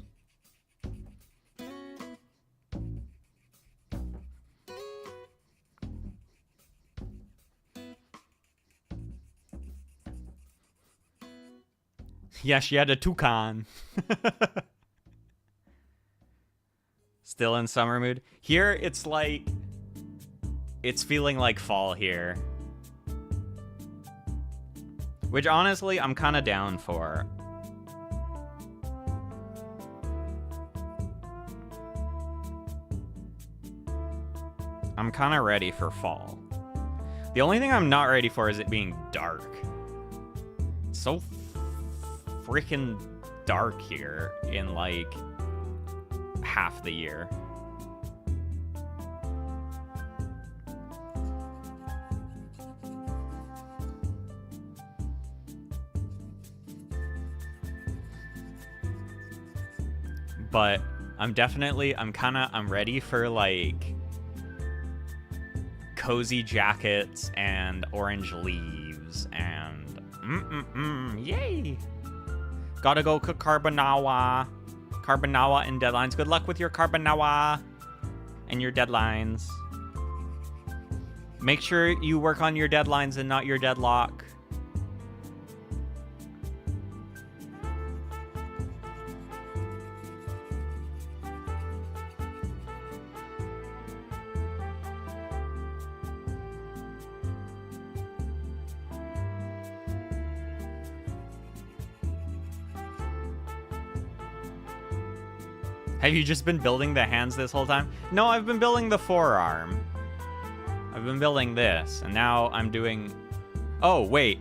Yeah, she had a toucan. Still in summer mood. Here, it's like... It's feeling like fall here. Which, honestly, I'm kind of down for. I'm kind of ready for fall. The only thing I'm not ready for is it being dark. It's so freaking dark here in, like, half the year. But I'm ready for, like, cozy jackets and orange leaves and yay! Gotta go cook carbonara and deadlines. Good luck with your carbonara and your deadlines. Make sure you work on your deadlines and not your deadlock. Have you just been building the hands this whole time? No, I've been building the forearm. I've been building this, and now I'm doing... Oh, wait.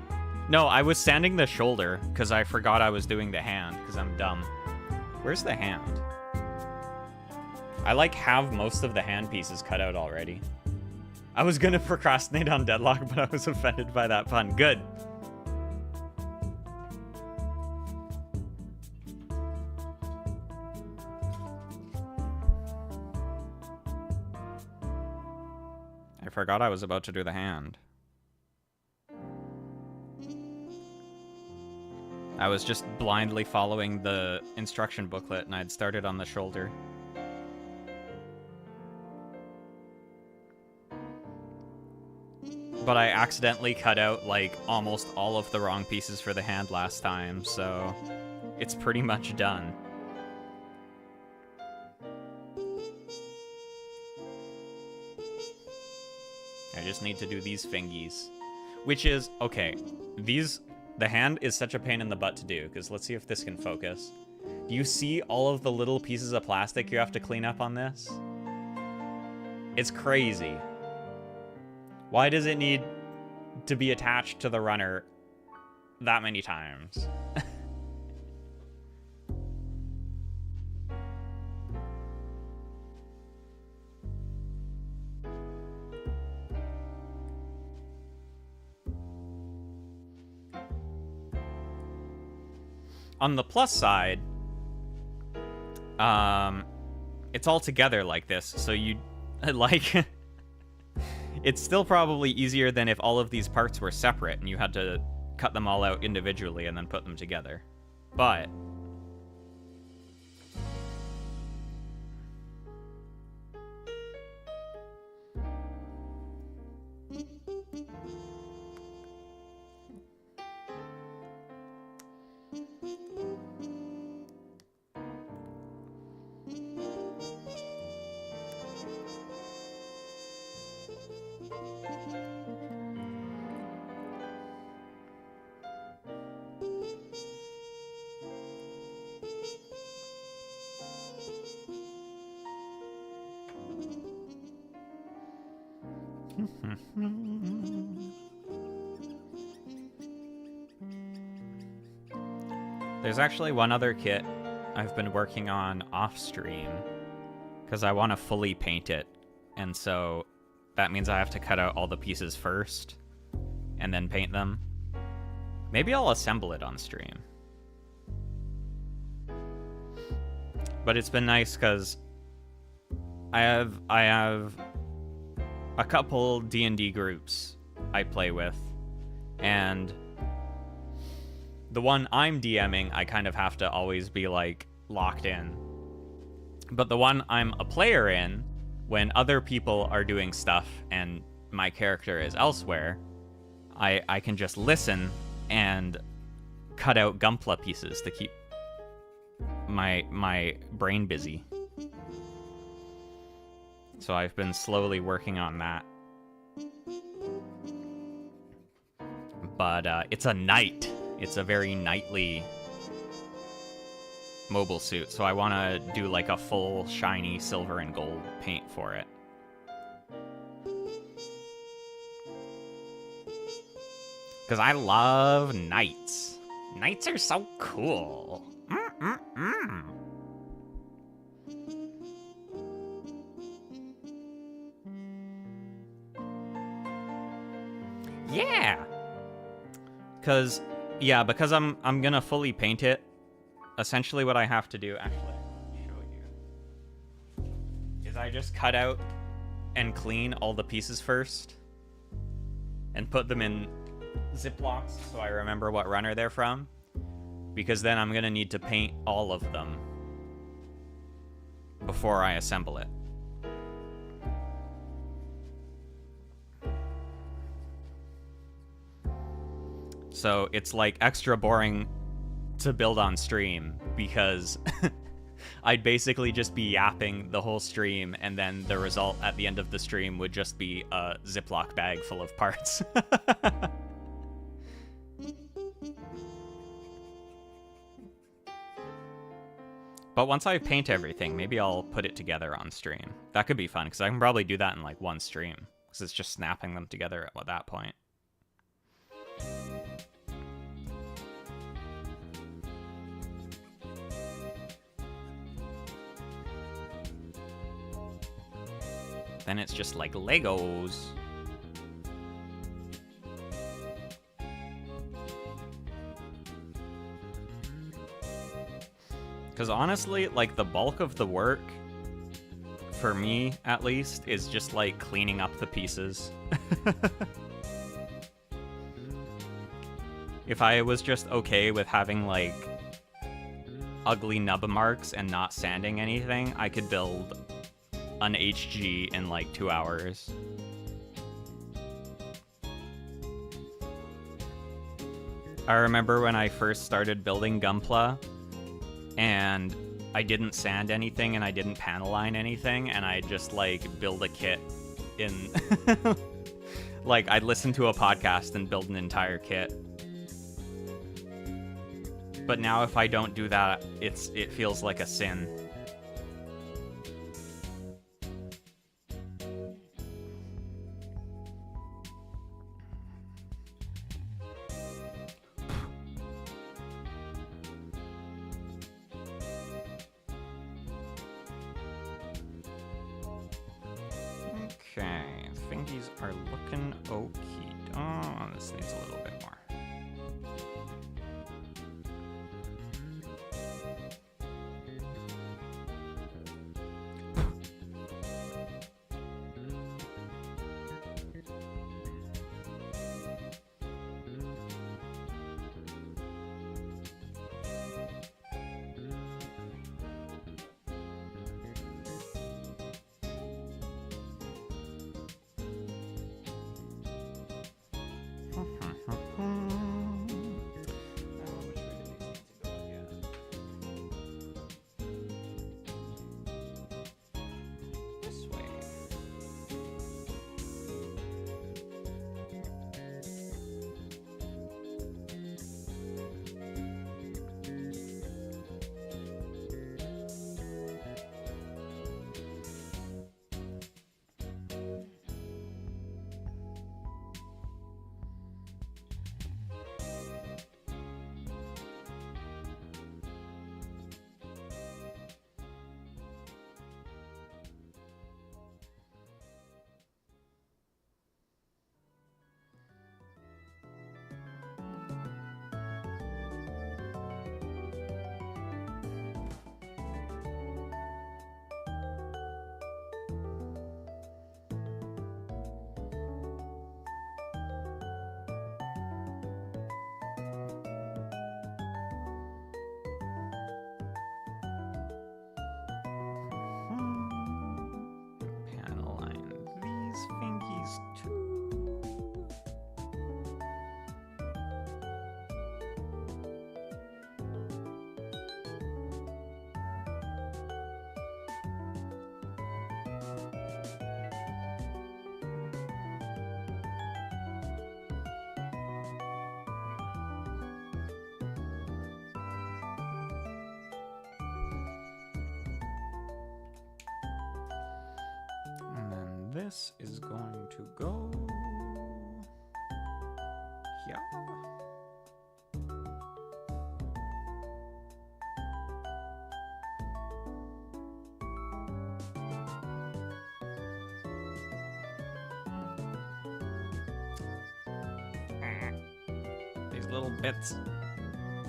No, I was sanding the shoulder, because I forgot I was doing the hand, because I'm dumb. Where's the hand? I, like, have most of the hand pieces cut out already. I was gonna procrastinate on deadlock, but I was offended by that pun. Good. I forgot I was about to do the hand. I was just blindly following the instruction booklet and I'd started on the shoulder. But I accidentally cut out, like, almost all of the wrong pieces for the hand last time, so it's pretty much done. I just need to do these fingies. Which is, okay, the hand is such a pain in the butt to do, because let's see if this can focus. Do you see all of the little pieces of plastic you have to clean up on this? It's crazy. Why does it need to be attached to the runner that many times? On the plus side, it's all together like this, so you, like, it's still probably easier than if all of these parts were separate and you had to cut them all out individually and then put them together. But There's actually one other kit I've been working on off stream because I want to fully paint it, and so that means I have to cut out all the pieces first and then paint them. Maybe I'll assemble it on stream. But it's been nice because I have a couple D&D groups I play with, and the one I'm DMing, I kind of have to always be like locked in. But the one I'm a player in, when other people are doing stuff and my character is elsewhere, I can just listen and cut out Gunpla pieces to keep my brain busy. So I've been slowly working on that. But it's a knight. It's a very knightly mobile suit, so I want to do like a full shiny silver and gold paint for it. Because I love knights. Knights are so cool. Yeah. Because I'm gonna fully paint it. Essentially what I have to do, actually, I'll show you, is I just cut out and clean all the pieces first and put them in Ziplocs so I remember what runner they're from, because then I'm gonna need to paint all of them before I assemble it. So it's like extra boring to build on stream because I'd basically just be yapping the whole stream, and then the result at the end of the stream would just be a Ziploc bag full of parts. But once I paint everything, maybe I'll put it together on stream. That could be fun, because I can probably do that in like one stream, because it's just snapping them together at that point. Then it's just like Legos. Because honestly, like, the bulk of the work, for me at least, is just like cleaning up the pieces. If I was just okay with having like ugly nub marks and not sanding anything, I could build an HG in like 2 hours. I remember when I first started building Gunpla, and I didn't sand anything and I didn't panel line anything, and I just like build a kit in like I'd listen to a podcast and build an entire kit. But now if I don't do that, it feels like a sin. Okay, thingies are looking okie. Oh, this needs a little bit more. this is going to go here. These little bits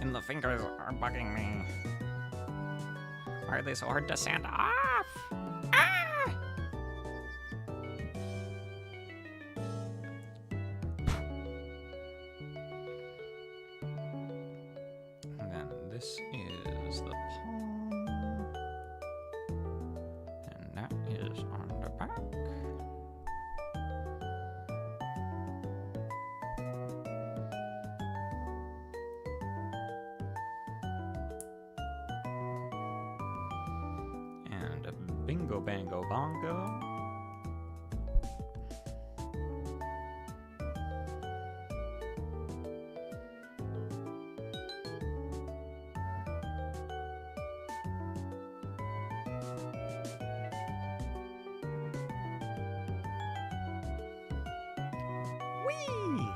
in the fingers are bugging me. Why are they so hard to sand off? Ah! And then this is the palm. And that is on the back. Bingo, bango, bongo. Whee!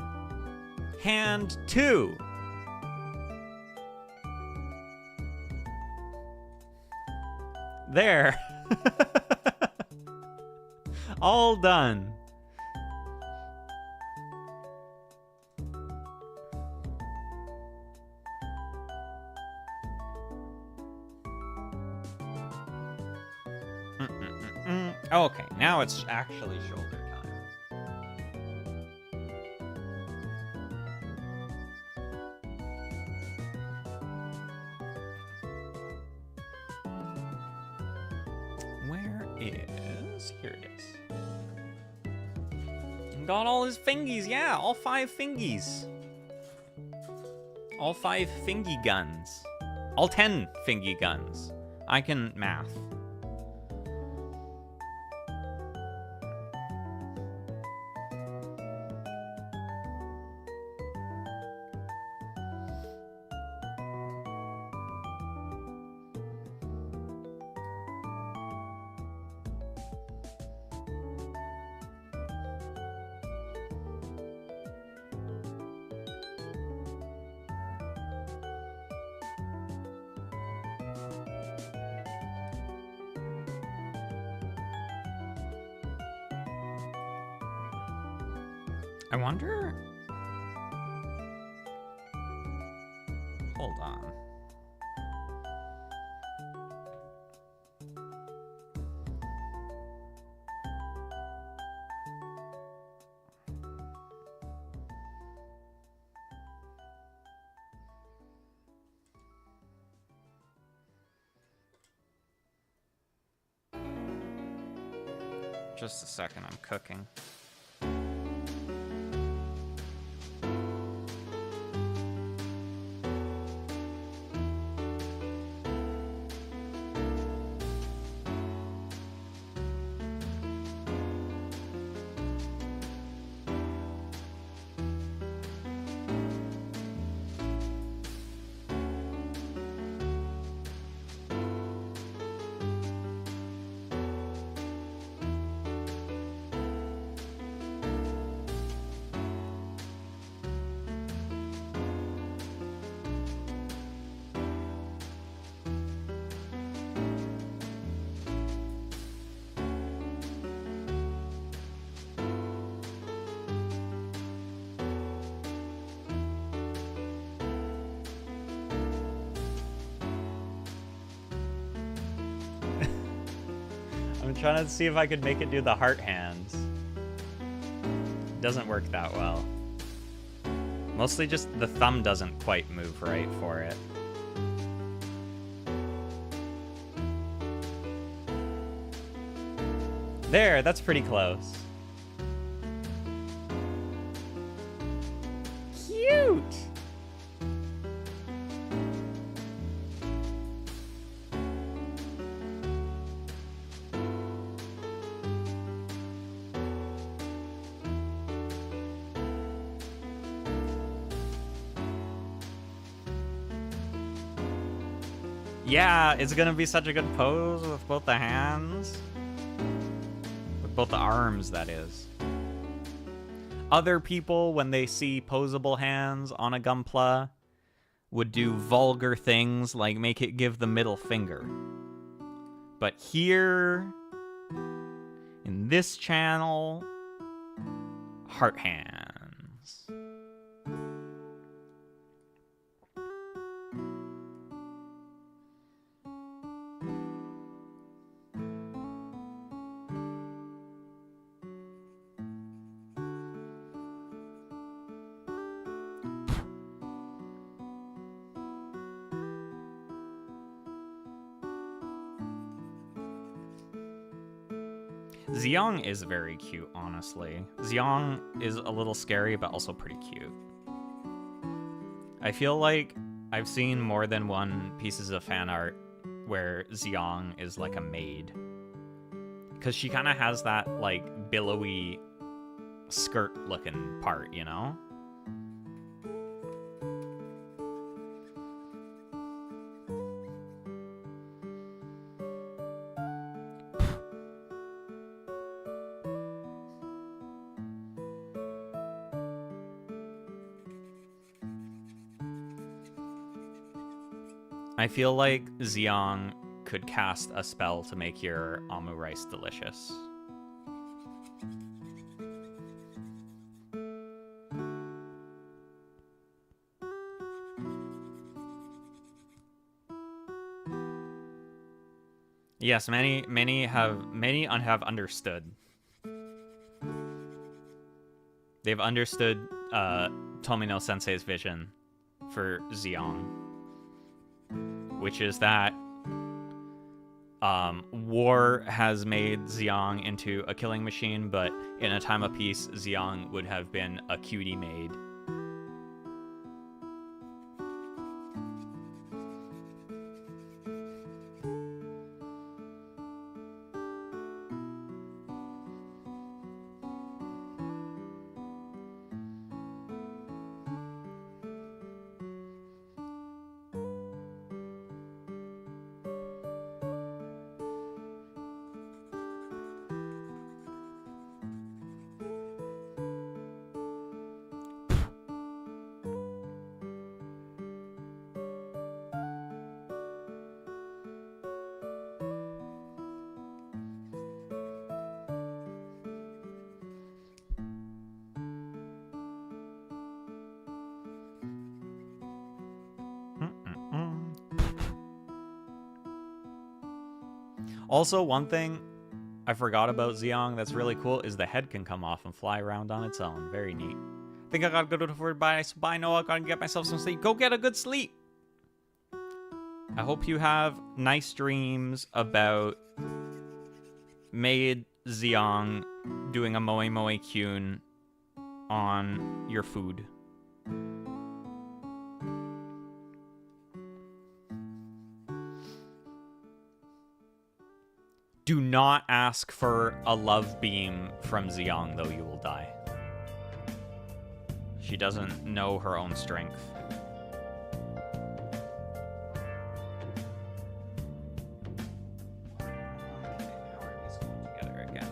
Hand 2. There. All done. Okay, now it's actually shoulder time. Where is... Here it is. Got all his fingies, yeah, all 5 fingies. All 5 fingy guns. All 10 fingy guns. I can math. I wonder... Hold on. Just a second, I'm cooking. I'm trying to see if I could make it do the heart hands. Doesn't work that well. Mostly just the thumb doesn't quite move right for it. There, that's pretty close. Cute! Yeah, it's gonna be such a good pose with both the hands. With Both the arms, that is. Other people, when they see posable hands on a Gunpla, would do vulgar things like make it give the middle finger. But here, in this channel, heart hands. Zeong is very cute, honestly. Zeong is a little scary, but also pretty cute. I feel like I've seen more than one pieces of fan art where Zeong is like a maid. Because she kind of has that, like, billowy skirt-looking part, you know? I feel like Zeong could cast a spell to make your Amu rice delicious. Yes, many have understood. They've understood Tomino Sensei's vision for Zeong, which is that war has made Zeong into a killing machine, but in a time of peace, Zeong would have been a cutie maid. Also, one thing I forgot about Zeong that's really cool is the head can come off and fly around on its own. Very neat. I think I gotta go to the bye. Bye, Noah. Gotta get myself some sleep. Go get a good sleep. I hope you have nice dreams about Maid Zeong doing a Moe Moe Kyun on your food. Do not ask for a love beam from Zeong, though you will die. She doesn't know her own strength. How are these going together again?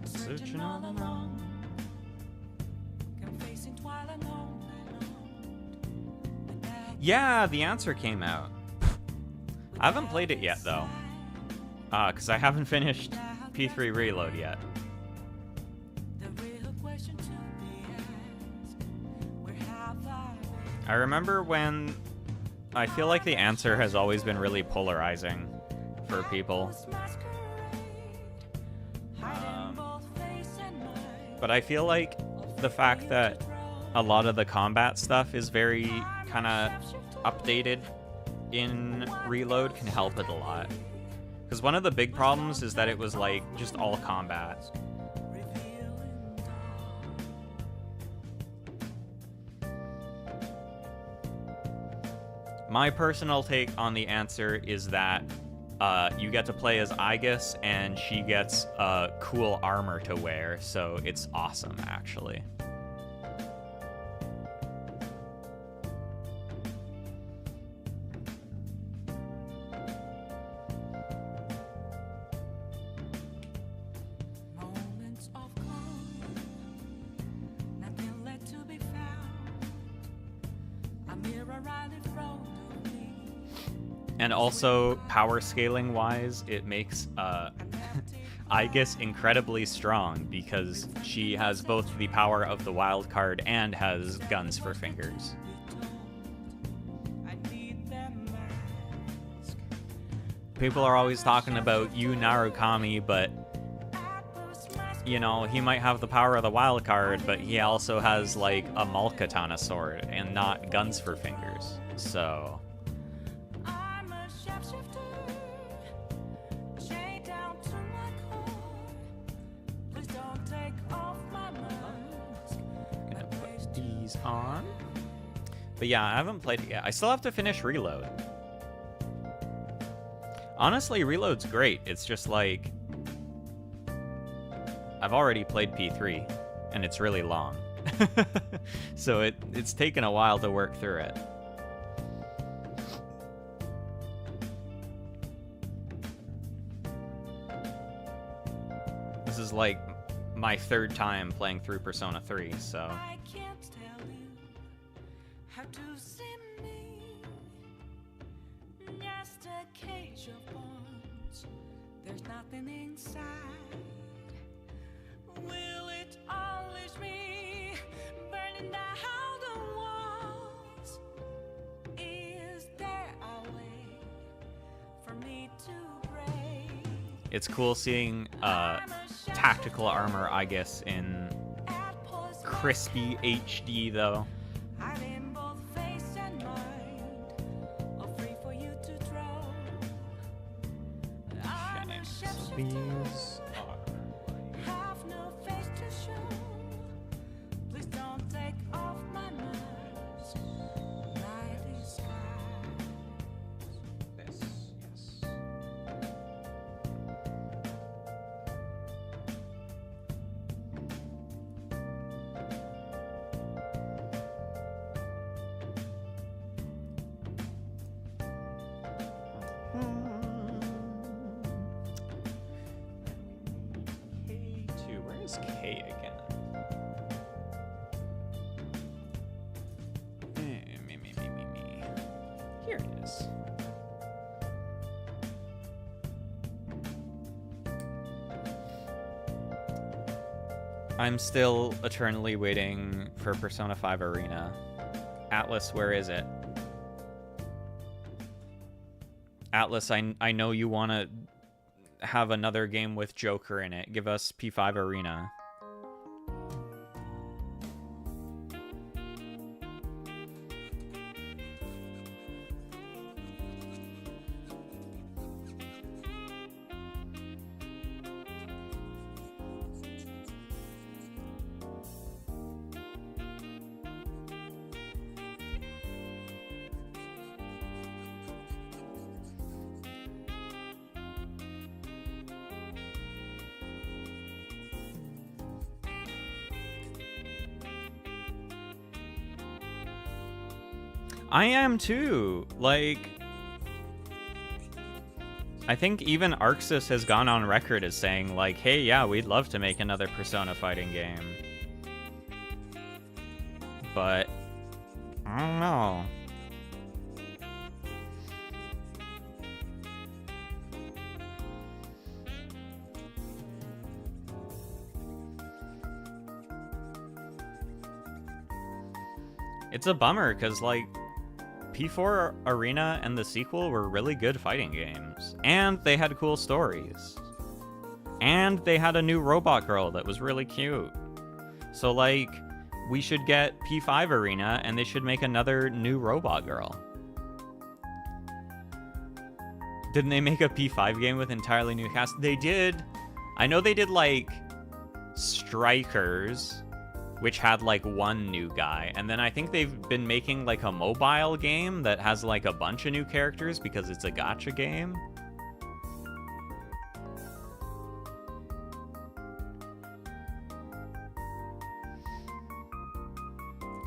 Searching all along, yeah, the answer came out. I haven't played it yet, though. Because I haven't finished P3 Reload yet. I remember when... I feel like the answer has always been really polarizing for people. But I feel like the fact that a lot of the combat stuff is very kind of updated in Reload can help it a lot. Because one of the big problems is that it was like just all combat. My personal take on the answer is that you get to play as Aegis, and she gets cool armor to wear, so it's awesome, actually. And also, power scaling wise, it makes Aegis incredibly strong because she has both the power of the wild card and has guns for fingers. People are always talking about Yu Narukami, but you know, he might have the power of the wild card, but he also has like a Malkatana sword and not guns for fingers. So gonna put these on. But yeah, I haven't played it yet. I still have to finish Reload. Honestly, Reload's great. It's just like I've already played P3, and it's really long. So it's taken a while to work through it. This is like my third time playing through Persona 3, so... I can't tell you how to see me. Just a cage of bones. There's nothing inside. Will it always be burning down the walls? Is there a way for me to break? It's cool seeing tactical armor, I guess, in crispy HD, though. I'm in both face and mind, all free for you to draw. I'm a So shapeshifter. these Have no face to show. Please don't take off my mask. My disguise. this, yes. K2. Where is K again? Me. Here it is. I'm still eternally waiting for Persona 5 Arena. Atlas, where is it? Atlas, I know you want to have another game with Joker in it. Give us P5 Arena. I am too. Like, I think even Arxis has gone on record as saying, like, hey, yeah, we'd love to make another Persona fighting game. But, I don't know. It's a bummer, because, like, P4 Arena and the sequel were really good fighting games. And they had cool stories. And they had a new robot girl that was really cute. So, like, we should get P5 Arena, and they should make another new robot girl. Didn't they make a P5 game with entirely new cast? They did. I know they did, like, Strikers, which had, like, one new guy. And then I think they've been making, like, a mobile game that has, like, a bunch of new characters because it's a gacha game.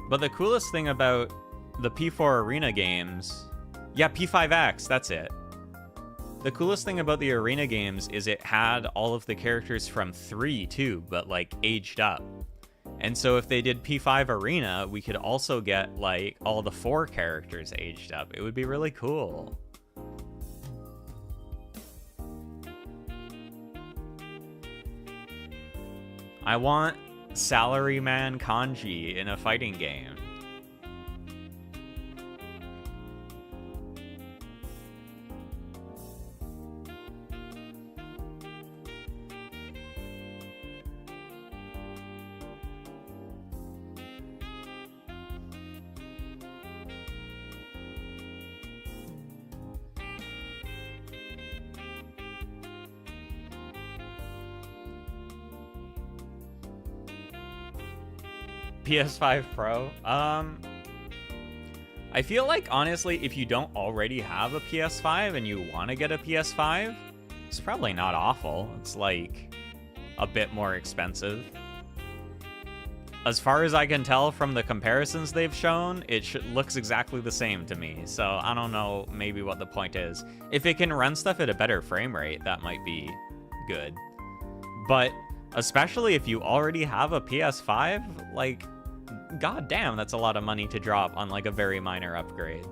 But the coolest thing about the P4 Arena games... Yeah, P5X, that's it. The coolest thing about the Arena games is it had all of the characters from 3, too, but, like, aged up. And so if they did P5 Arena, we could also get like all the 4 characters aged up. It would be really cool. I want Salaryman Kanji in a fighting game. PS5 Pro? I feel like, honestly, if you don't already have a PS5 and you want to get a PS5, it's probably not awful. It's, like, a bit more expensive. As far as I can tell from the comparisons they've shown, it looks exactly the same to me. So, I don't know maybe what the point is. If it can run stuff at a better frame rate, that might be good. But especially if you already have a PS5, like, god damn, that's a lot of money to drop on like a very minor upgrade.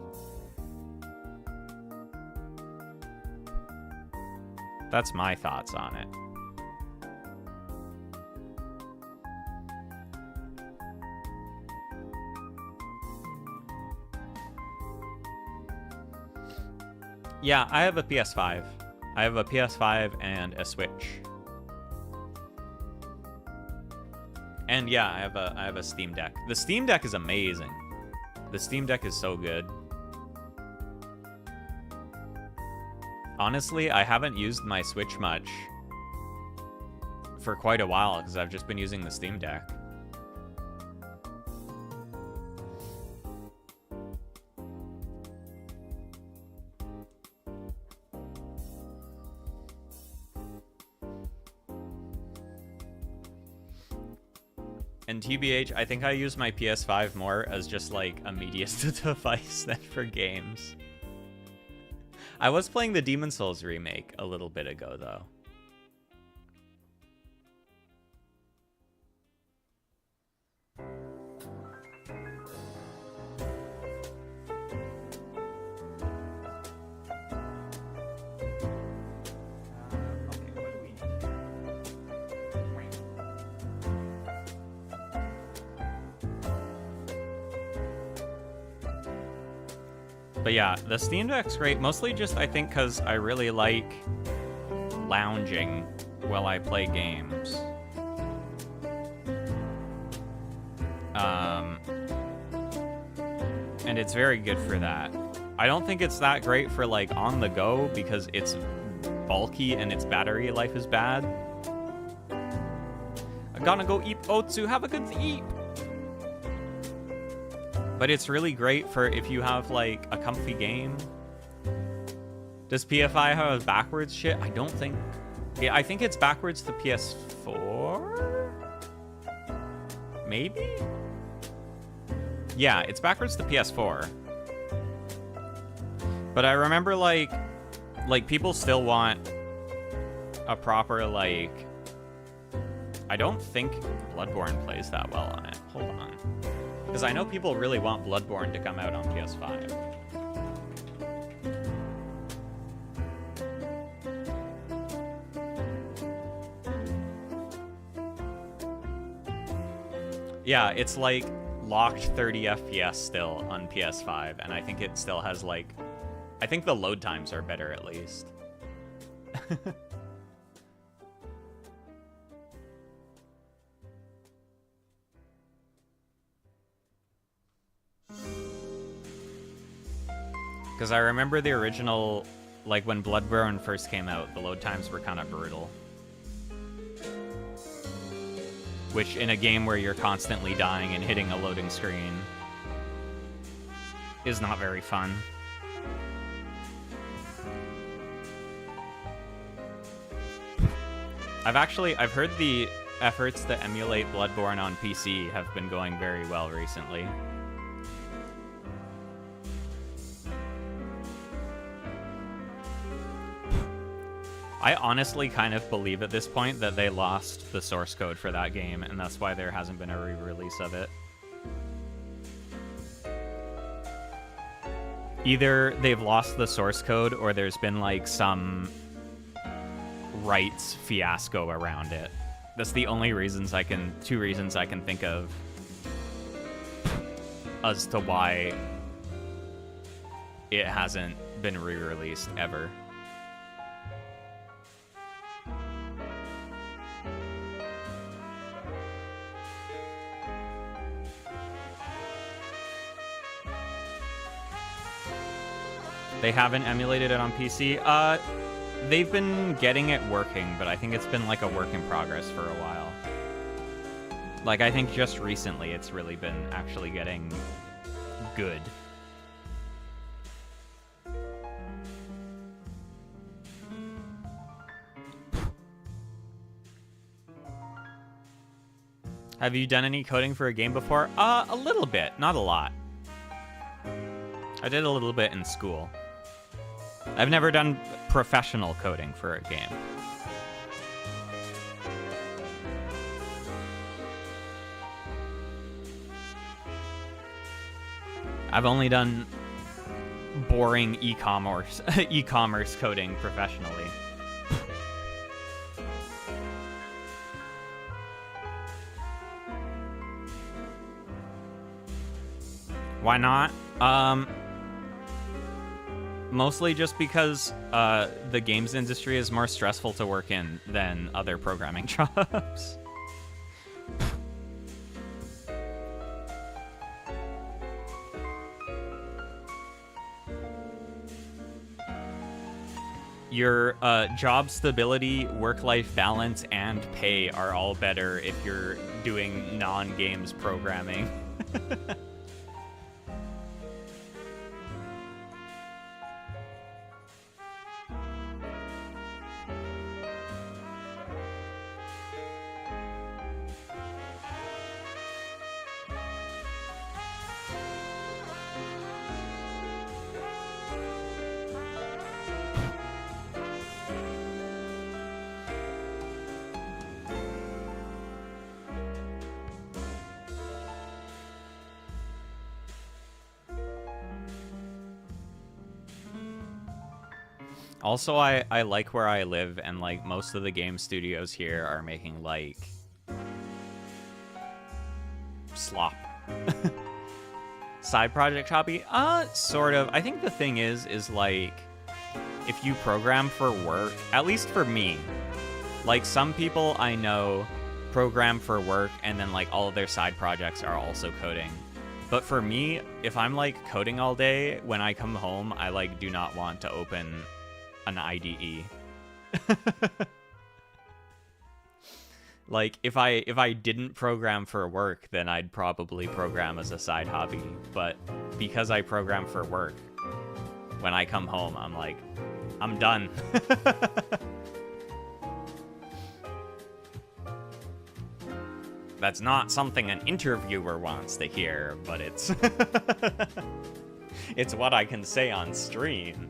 That's my thoughts on it. Yeah, I have a PS5. I have a PS5 and a Switch. And yeah, I have a Steam Deck. The Steam Deck is amazing. The Steam Deck is so good. Honestly, I haven't used my Switch much for quite a while because I've just been using the Steam Deck. And TBH, I think I use my PS5 more as just like a media device than for games. I was playing the Demon's Souls remake a little bit ago, though. But yeah, the Steam Deck's great, mostly just, I think, because I really like lounging while I play games. And it's very good for that. I don't think it's that great for, like, on the go, because it's bulky and its battery life is bad. I'm gonna go eat Otsu, have a good eat! But it's really great for if you have, like, a comfy game. Does PFI have backwards shit? I don't think... Yeah, I think it's backwards to PS4? Maybe? Yeah, it's backwards to PS4. But I remember, like people still want a proper, like... I don't think Bloodborne plays that well on it. Hold on. Because I know people really want Bloodborne to come out on PS5. Yeah, it's like locked 30 FPS still on PS5, and I think it still has like... I think the load times are better at least. Because I remember the original, like when Bloodborne first came out, the load times were kind of brutal. Which, in a game where you're constantly dying and hitting a loading screen, is not very fun. I've heard the efforts to emulate Bloodborne on PC have been going very well recently. I honestly kind of believe at this point that they lost the source code for that game, and that's why there hasn't been a re-release of it. Either they've lost the source code, or there's been like some rights fiasco around it. That's the only two reasons I can think of as to why it hasn't been re-released ever. They haven't emulated it on PC. They've been getting it working, but I think it's been like a work in progress for a while. Like, I think just recently it's really been actually getting good. Have you done any coding for a game before? A little bit, not a lot. I did a little bit in school. I've never done professional coding for a game. I've only done boring e-commerce coding professionally. Why not? Mostly just because the games industry is more stressful to work in than other programming jobs. Your job stability, work-life balance, and pay are all better if you're doing non-games programming. Also, I like where I live, and like most of the game studios here are making like slop. Side project hobby? Sort of. I think the thing is like if you program for work, at least for me, like some people I know program for work and then like all of their side projects are also coding. But for me, if I'm like coding all day, when I come home, I like do not want to open an IDE. Like if I didn't program for work, then I'd probably program as a side hobby. But because I program for work, when I come home, I'm like, I'm done. That's not something an interviewer wants to hear, but it's it's what I can say on stream.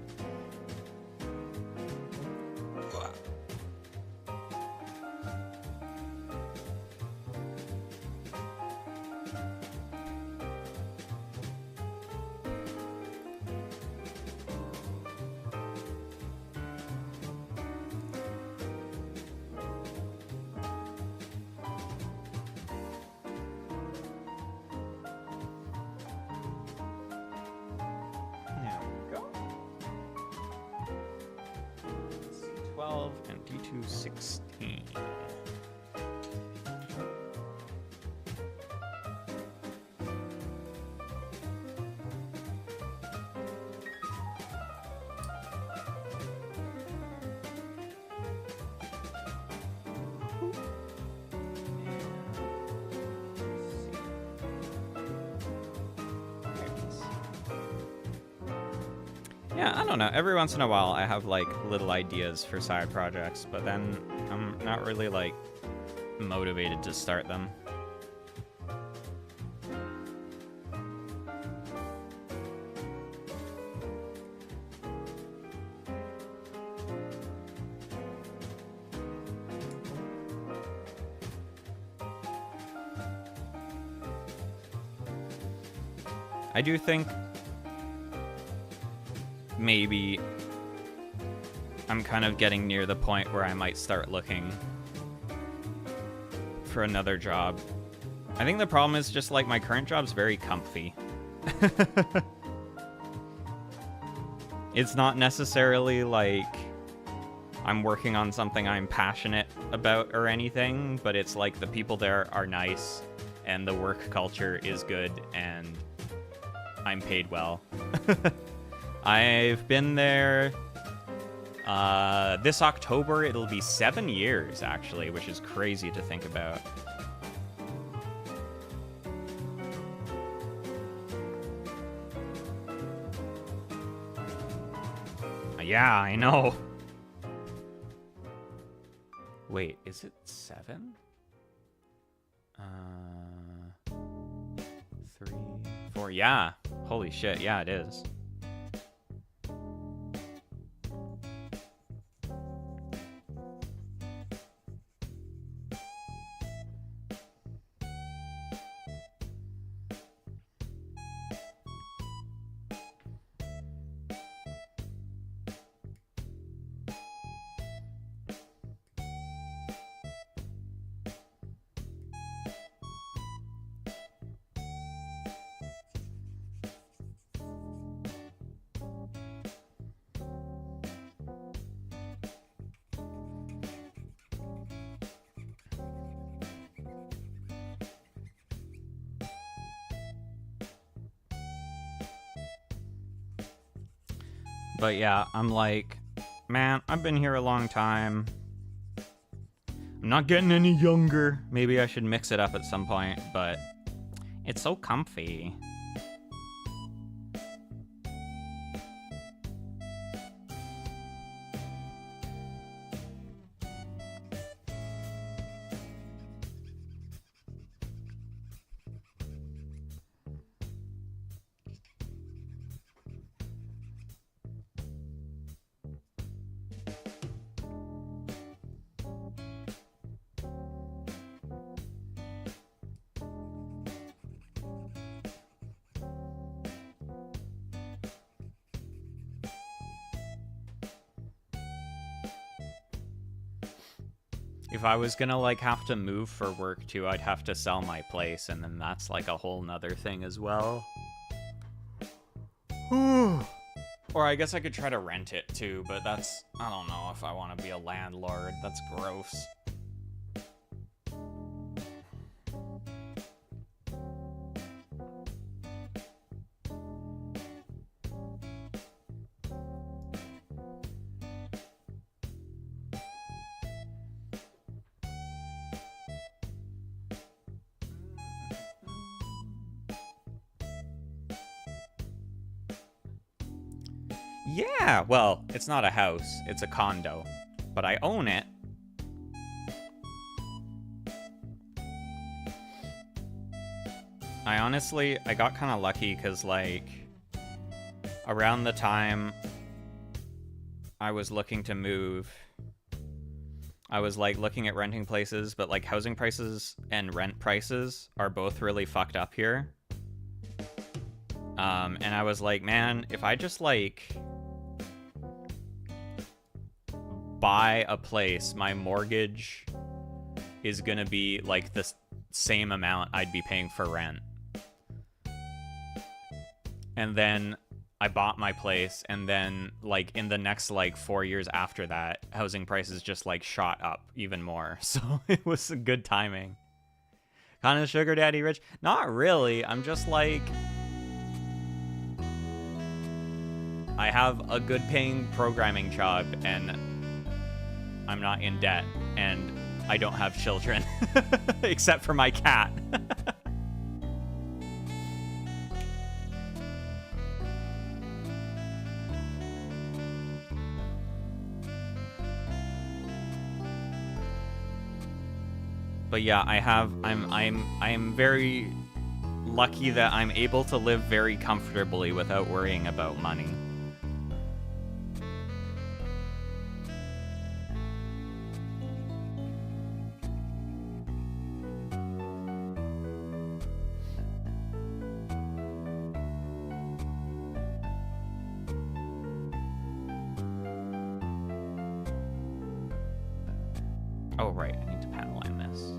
Yeah, I don't know. Every once in a while, I have, like, little ideas for side projects, but then I'm not really, like, motivated to start them. I do think maybe I'm kind of getting near the point where I might start looking for another job. I think the problem is just like my current job's very comfy. It's not necessarily like I'm working on something I'm passionate about or anything, but it's like the people there are nice and the work culture is good and I'm paid well. I've been there this October. It'll be 7 years actually, which is crazy to think about. Yeah, I know. Wait, is it 7? 3, 4. Yeah. Holy shit. Yeah, it is. But yeah, I'm like, man, I've been here a long time. I'm not getting any younger. Maybe I should mix it up at some point, but it's so comfy. If I was gonna like have to move for work too, I'd have to sell my place, and then that's like a whole nother thing as well. Or I guess I could try to rent it too, but that's, I don't know if I want to be a landlord. That's gross. Yeah, well, it's not a house, it's a condo, but I own it. I got kind of lucky because, like, around the time I was looking to move, I was, like, looking at renting places, but, like, housing prices and rent prices are both really fucked up here. And I was like, man, if I just, like, buy a place, my mortgage is gonna be like the same amount I'd be paying for rent. And then I bought my place, and then like in the next like 4 years after that, housing prices just like shot up even more. So it was a good timing. Kind of sugar daddy rich? Not really. I'm just like, I have a good paying programming job, and I'm not in debt, and I don't have children, except for my cat. But yeah, I'm very lucky that I'm able to live very comfortably without worrying about money. Oh, right. I need to panel line this.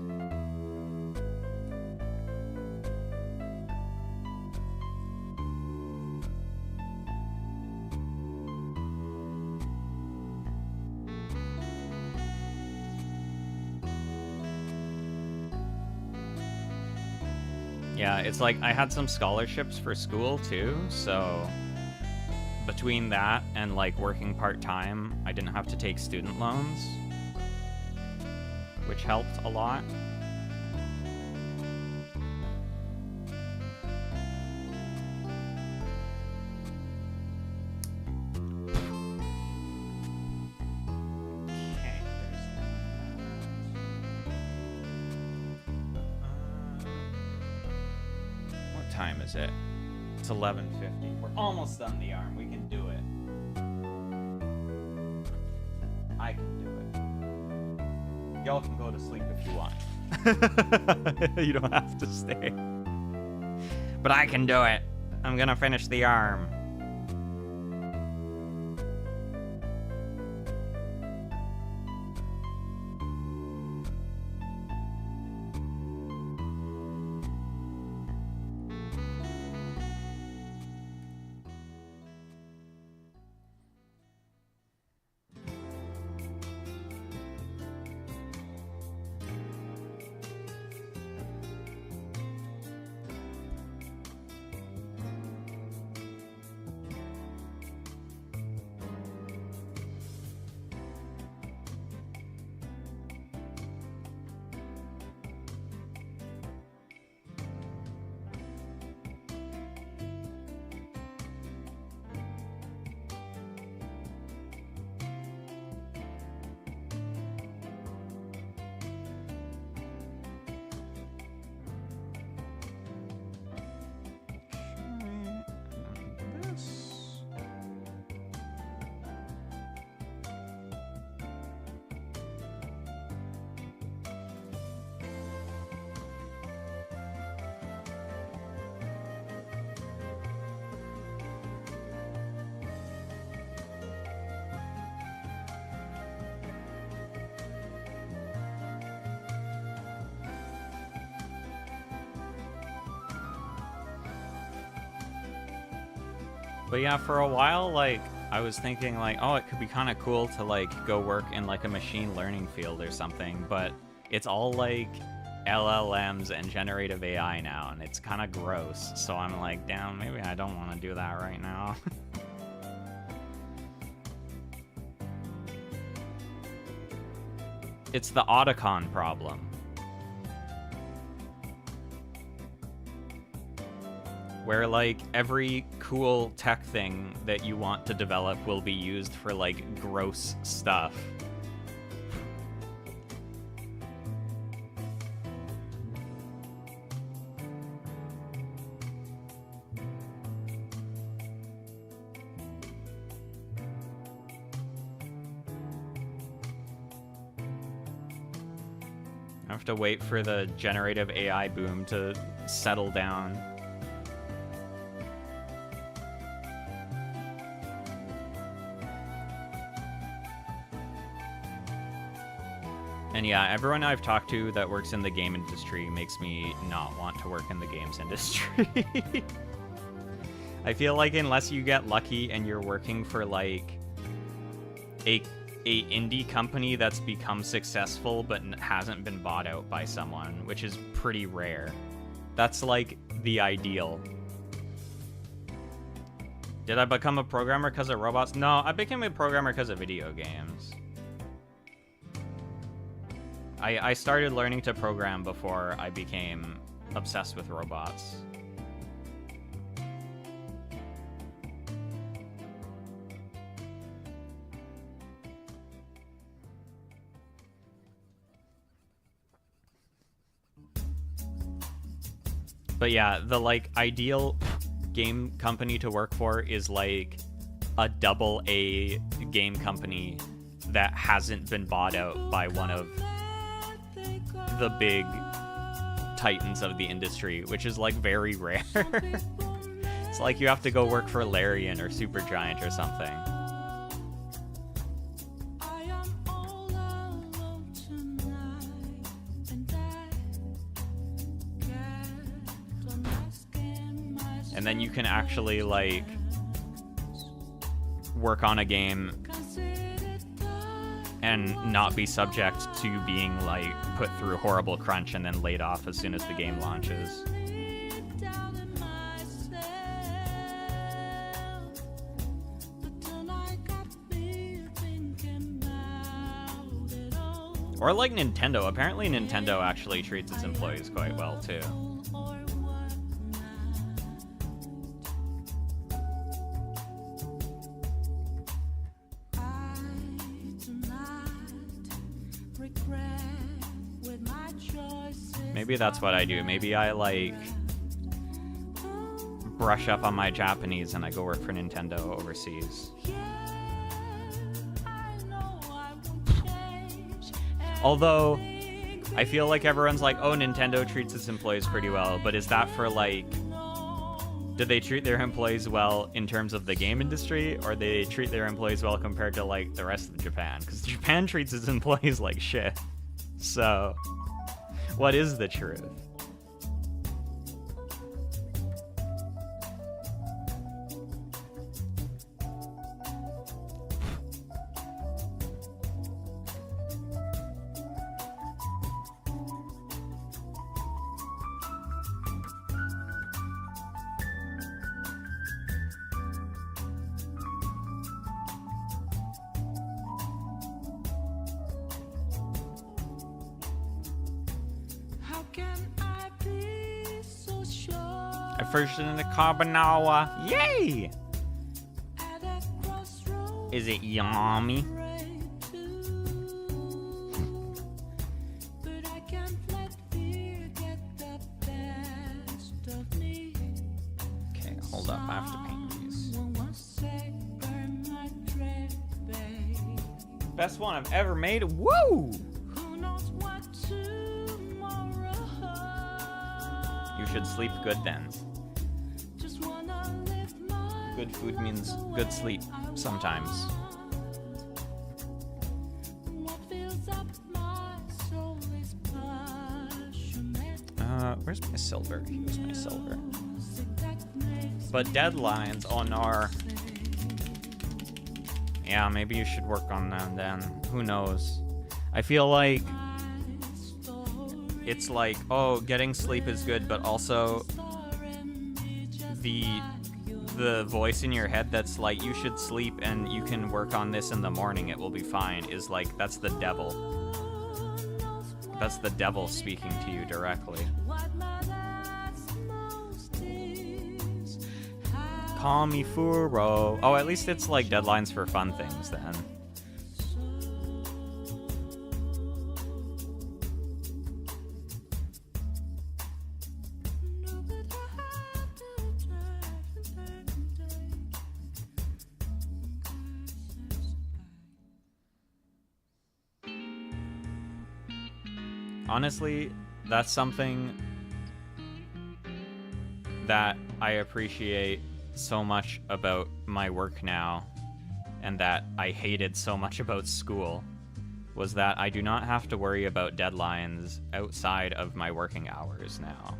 Yeah, it's like I had some scholarships for school too, so between that and like working part-time, I didn't have to take student loans, which helped a lot. Okay, there's that. What time is it? It's 11:50. We're almost done the arm. We can do it. I can do it. Y'all can go to sleep if you want. You don't have to stay. But I can do it. I'm gonna finish the arm. But yeah, for a while, like, I was thinking, like, oh, it could be kind of cool to, like, go work in, like, a machine learning field or something, but it's all, like, LLMs and generative AI now, and it's kind of gross, so I'm like, damn, maybe I don't want to do that right now. It's the Otacon problem. Where, like, every cool tech thing that you want to develop will be used for, like, gross stuff. I have to wait for the generative AI boom to settle down. And yeah, everyone I've talked to that works in the game industry makes me not want to work in the games industry. I feel like unless you get lucky and you're working for like a indie company that's become successful but hasn't been bought out by someone, which is pretty rare. That's like the ideal. Did I become a programmer because of robots? No, I became a programmer because of video games. I started learning to program before I became obsessed with robots. But yeah, the like ideal game company to work for is like a AA game company that hasn't been bought out by one of the big titans of the industry, which is like very rare. It's like you have to go work for Larian or Supergiant or something. And then you can actually, like, work on a game and not be subject to being, like, put through horrible crunch and then laid off as soon as the game launches. Or like Nintendo. Apparently Nintendo actually treats its employees quite well, too. Maybe that's what I do. Maybe I, like, brush up on my Japanese and I go work for Nintendo overseas. Although, I feel like everyone's like, oh, Nintendo treats its employees pretty well, but is that for, like, do they treat their employees well in terms of the game industry, or they treat their employees well compared to, like, the rest of Japan? Because Japan treats its employees like shit. So, what is the truth? First in the Carbonara. Yay! Is it yummy? Okay, hold up. I have to paint these. Best one I've ever made. Woo! You should sleep good then. Good food means good sleep sometimes. Where's my silver? Here's my silver. But deadlines on our... Yeah, maybe you should work on them then. Who knows? I feel like it's like, oh, getting sleep is good, but also the voice in your head that's like, you should sleep and you can work on this in the morning, it will be fine, is like, that's the devil. That's the devil speaking to you directly. Call me Furo. Oh, at least it's like deadlines for fun things then. Honestly, that's something that I appreciate so much about my work now, and that I hated so much about school, was that I do not have to worry about deadlines outside of my working hours now.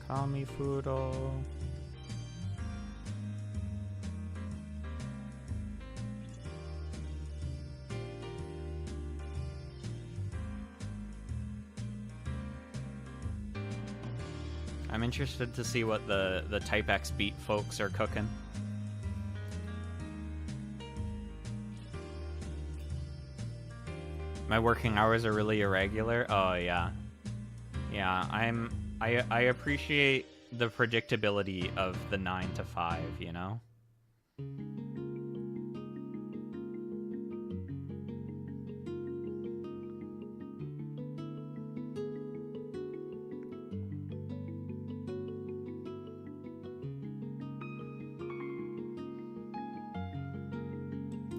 Call me Furo. I'm interested to see what the Type X Beat folks are cooking. My working hours are really irregular. Oh yeah. Yeah, I appreciate the predictability of the 9 to 5, you know?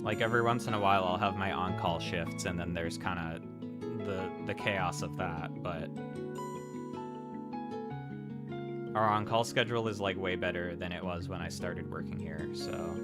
Like every once in a while I'll have my on-call shifts and then there's kind of the chaos of that, but our on-call schedule is like way better than it was when I started working here, so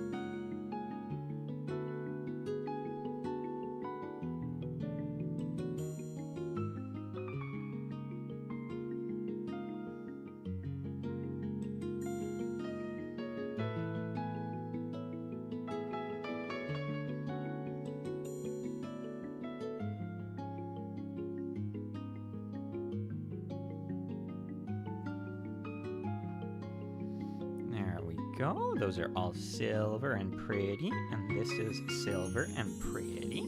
go. Those are all silver and pretty, and this is silver and pretty.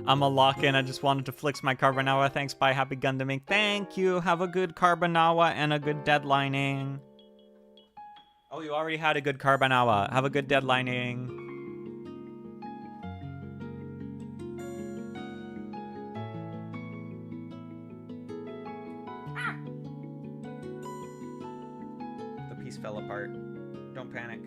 I'm a lock-in. I just wanted to flex my Carbonara. Thanks, bye. Happy Gundaming. Thank you. Have a good Carbonara and a good deadlining. Oh, you already had a good Carbonara. Have a good deadlining. Ah! The piece fell apart. Don't panic.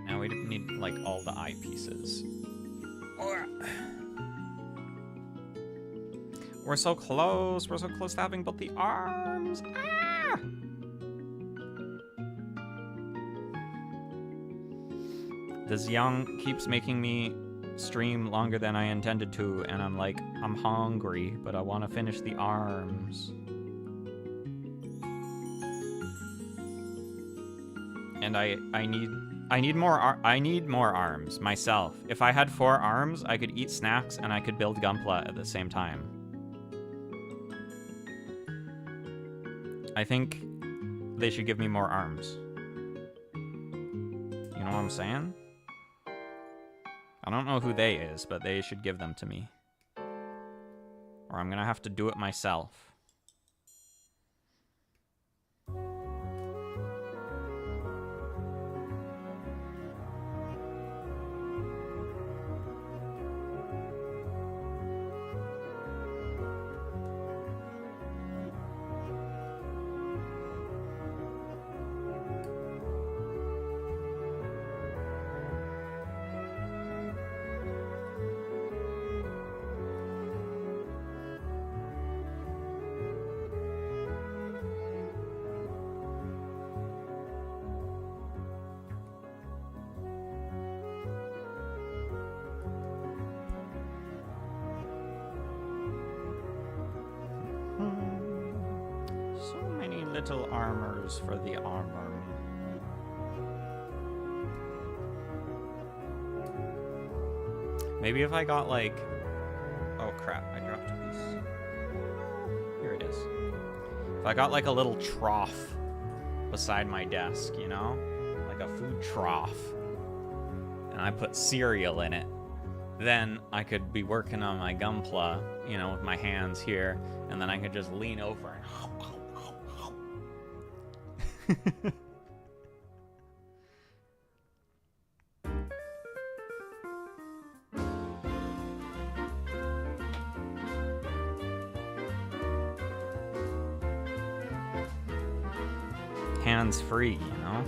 Now we need, like, all the eye pieces. We're so close. We're so close to having both the arms. Ah! The Zeong keeps making me stream longer than I intended to, and I'm like, I'm hungry, but I want to finish the arms. And I need more arms myself. If I had 4 arms, I could eat snacks and I could build Gunpla at the same time. I think they should give me more arms. You know what I'm saying? I don't know who they is, but they should give them to me. Or I'm gonna have to do it myself. Little armors for the armor. Maybe if I got like... Oh crap, I dropped a piece. Here it is. If I got like a little trough beside my desk, you know? Like a food trough. And I put cereal in it. Then I could be working on my Gunpla, you know, with my hands here. And then I could just lean over and... Hands free, you know?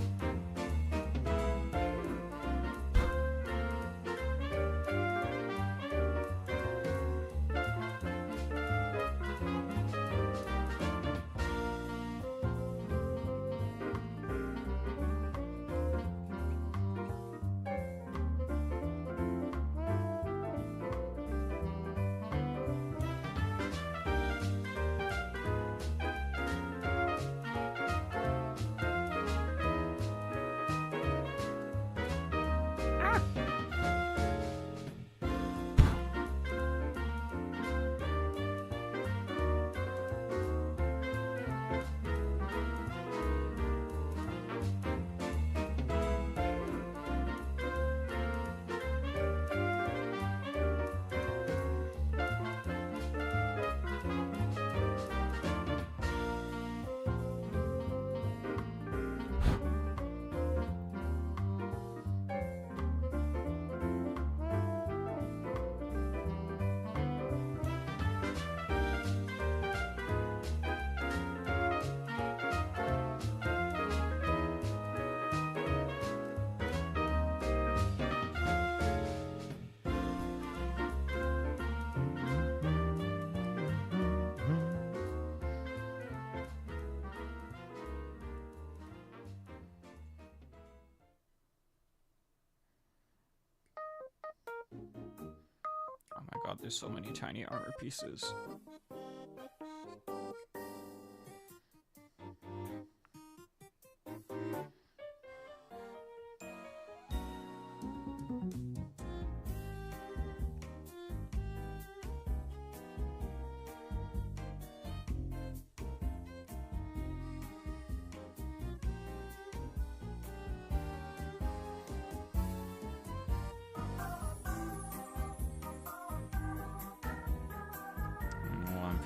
god, there's so many tiny armor pieces.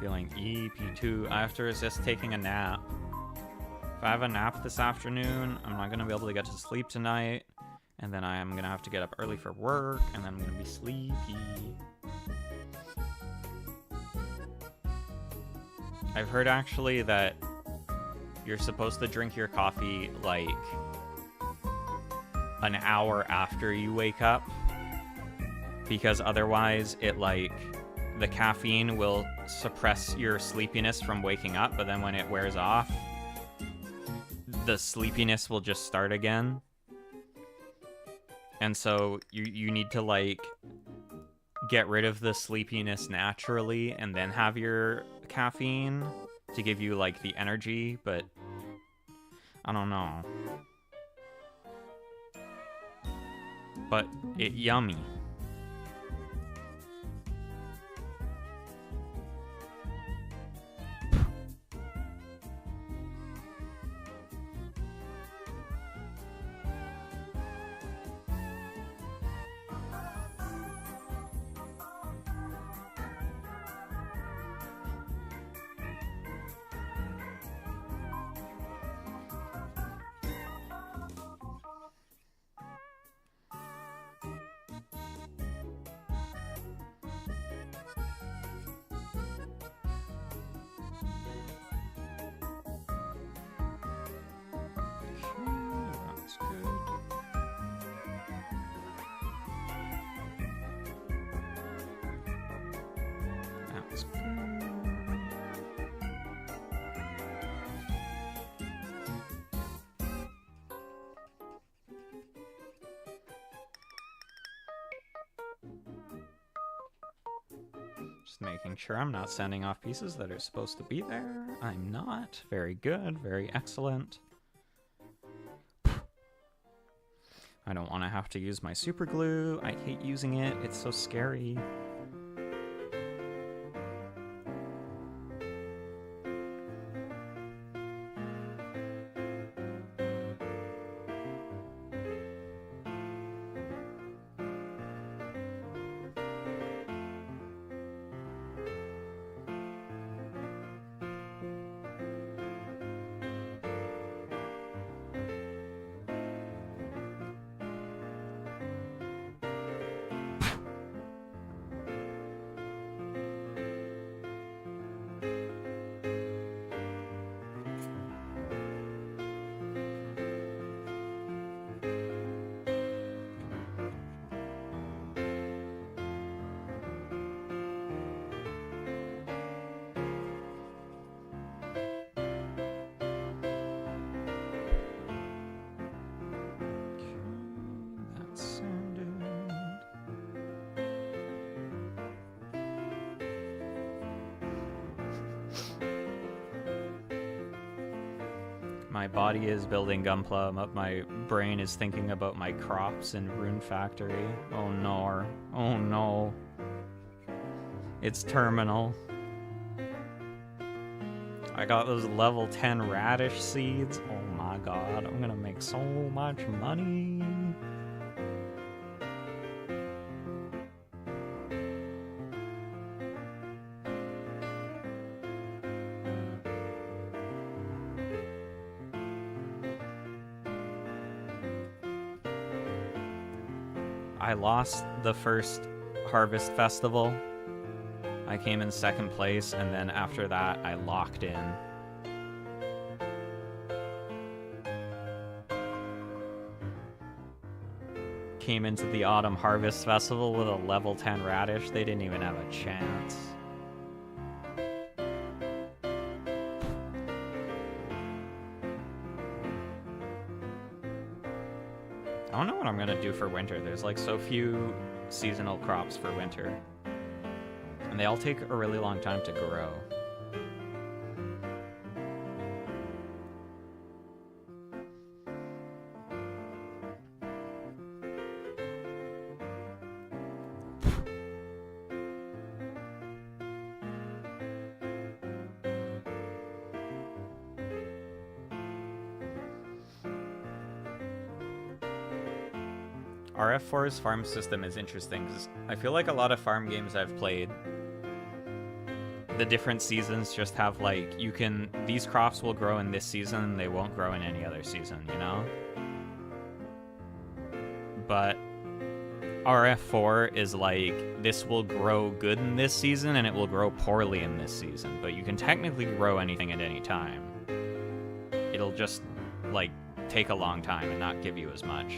Feeling EP2. I have to resist taking a nap. If I have a nap this afternoon, I'm not gonna be able to get to sleep tonight, and then I am gonna have to get up early for work, and then I'm gonna be sleepy. I've heard actually that you're supposed to drink your coffee like an hour after you wake up, because otherwise it the caffeine will suppress your sleepiness from waking up, but then when it wears off, the sleepiness will just start again. And so you need to get rid of the sleepiness naturally and then have your caffeine to give you the energy, but I don't know. But it yummy. Just making sure I'm not sending off pieces that are supposed to be there. I'm not. Very good. Very excellent. I don't want to have to use my super glue. I hate using it. It's so scary. My body is building Gunpla, but my brain is thinking about my crops in Rune Factory. Oh no. Oh no. It's terminal. I got those level 10 radish seeds. Oh my god, I'm gonna make so much money. I lost the first Harvest Festival. I came in second place, and then after that, I locked in. Came into the Autumn Harvest Festival with a level 10 radish. They didn't even have a chance. I don't know what I'm gonna do for winter. There's so few seasonal crops for winter. And they all take a really long time to grow. RF4's farm system is interesting because I feel like a lot of farm games I've played, the different seasons just have like, these crops will grow in this season, they won't grow in any other season, you know? But RF4 is like, this will grow good in this season and it will grow poorly in this season, but you can technically grow anything at any time. It'll just like take a long time and not give you as much.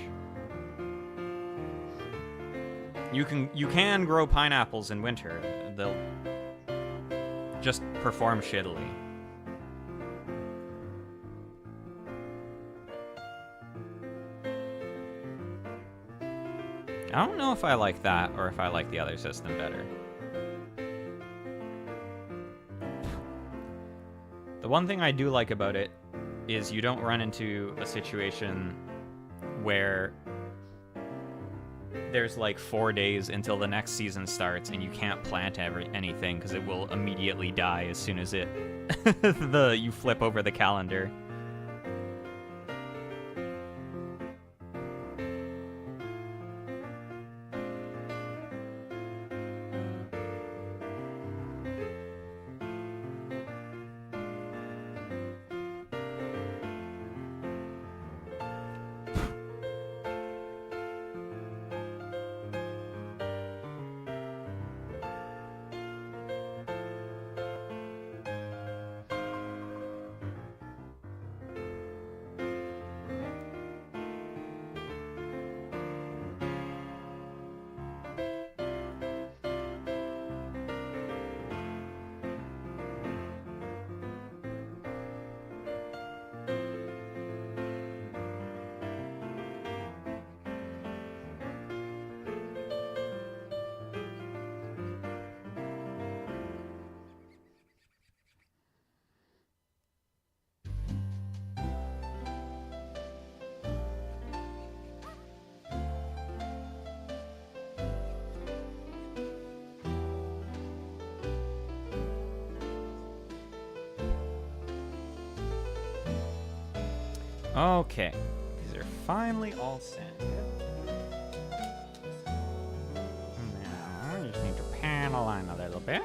You can grow pineapples in winter. They'll just perform shittily. I don't know if I like that or if I like the other system better. The one thing I do like about it is you don't run into a situation where there's like 4 days until the next season starts and you can't plant anything because it will immediately die as soon as you flip over the calendar. Okay, these are finally all sent. Now, I just need to pan a line a little bit.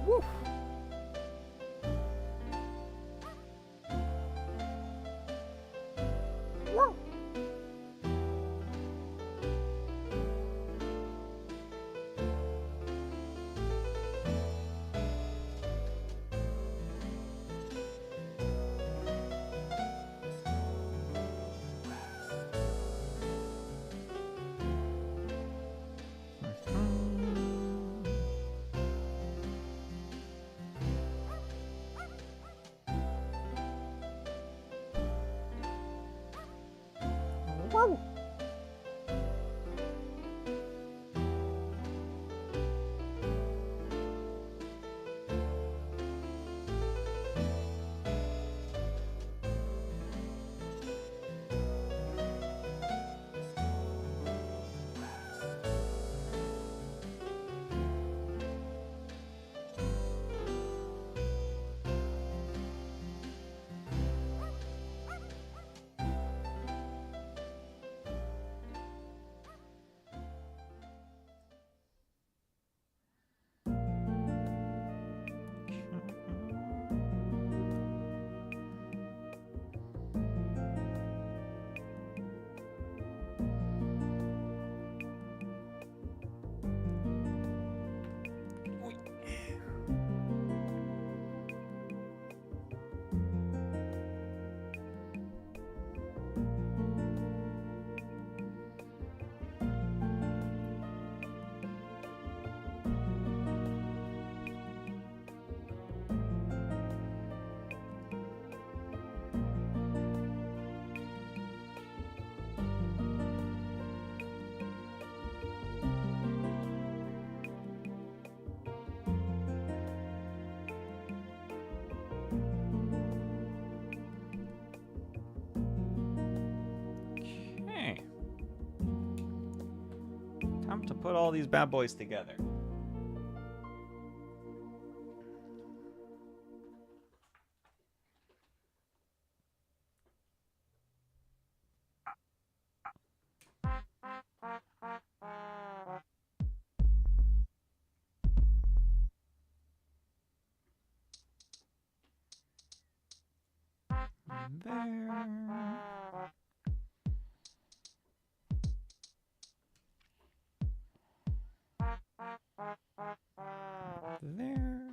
Woo! Woo! Woo! Time to put all these bad boys together. There.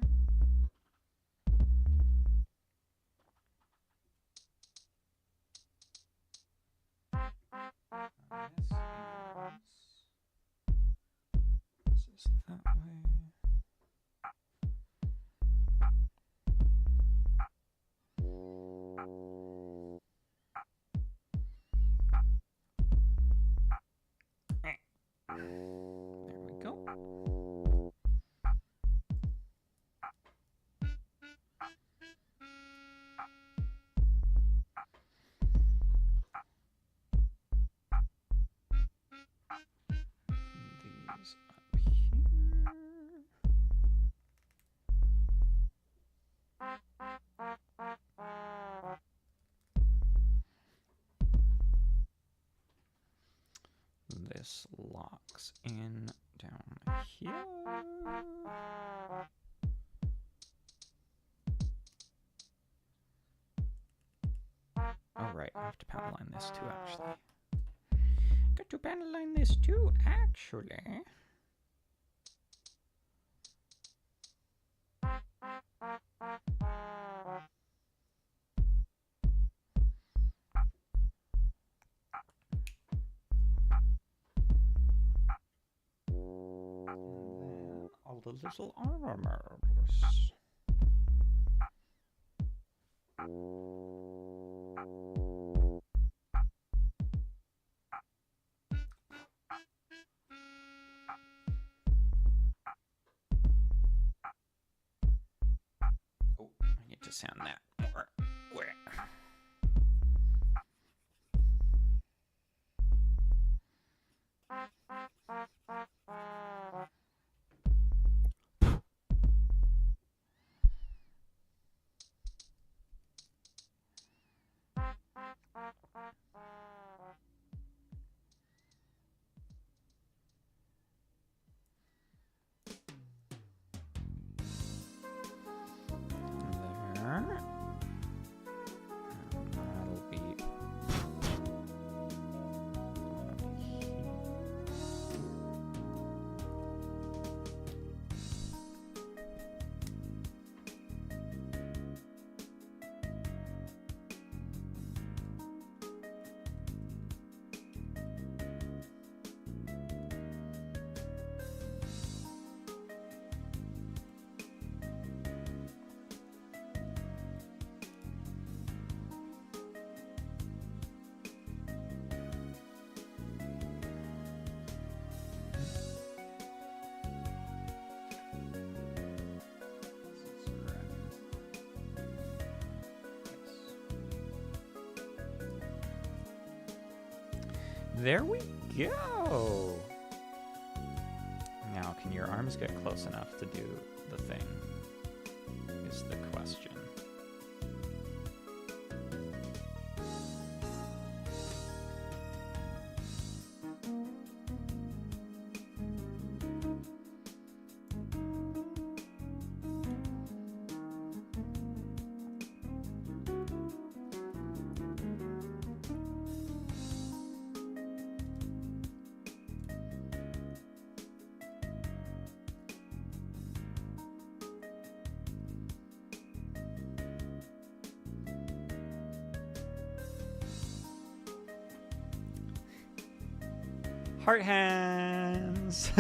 This is that way. There we go. These up here. This locks in down here. Oh, right. I have to panel line this too, actually. Got to panel line this too, actually. All the little armors. Oh, I need to sound that more. Where? There. And that'll be There we go. Now, can your arms get close enough to do the thing? Is the question. Heart hands!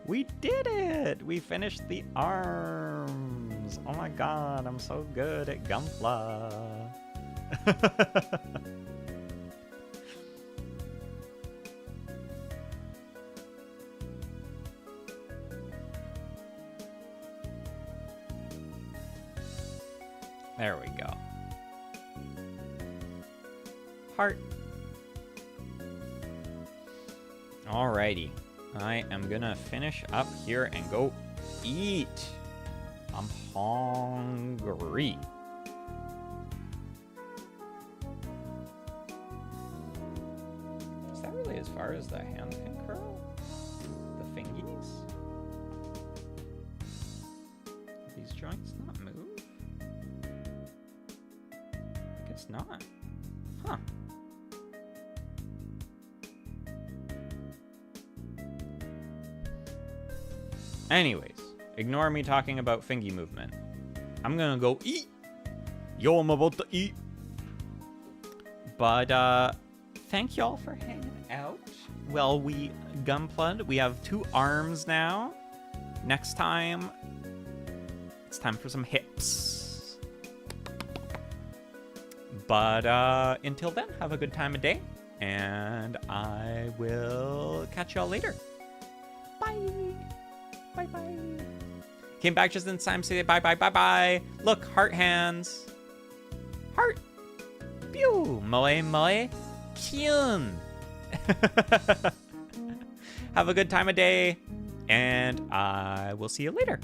We did it! We finished the arms! Oh my god, I'm so good at Gunpla! There we go. Alrighty. I am gonna finish up here and go eat. I'm hungry. Is that really as far as the hand can curl? The fingies? Do these joints not move? I guess not. Huh. Anyways, ignore me talking about fingy movement. I'm gonna go eat. Yo, I'm about to eat. But, thank y'all for hanging out. Well, we gunplugged. We have 2 arms now. Next time, it's time for some hips. But, until then, have a good time of day. And I will catch y'all later. Bye. Bye-bye. Came back just in time to say bye-bye, bye-bye. Look, heart hands. Heart. Pew. Moe, moe. Kyun. Have a good time of day. And I will see you later.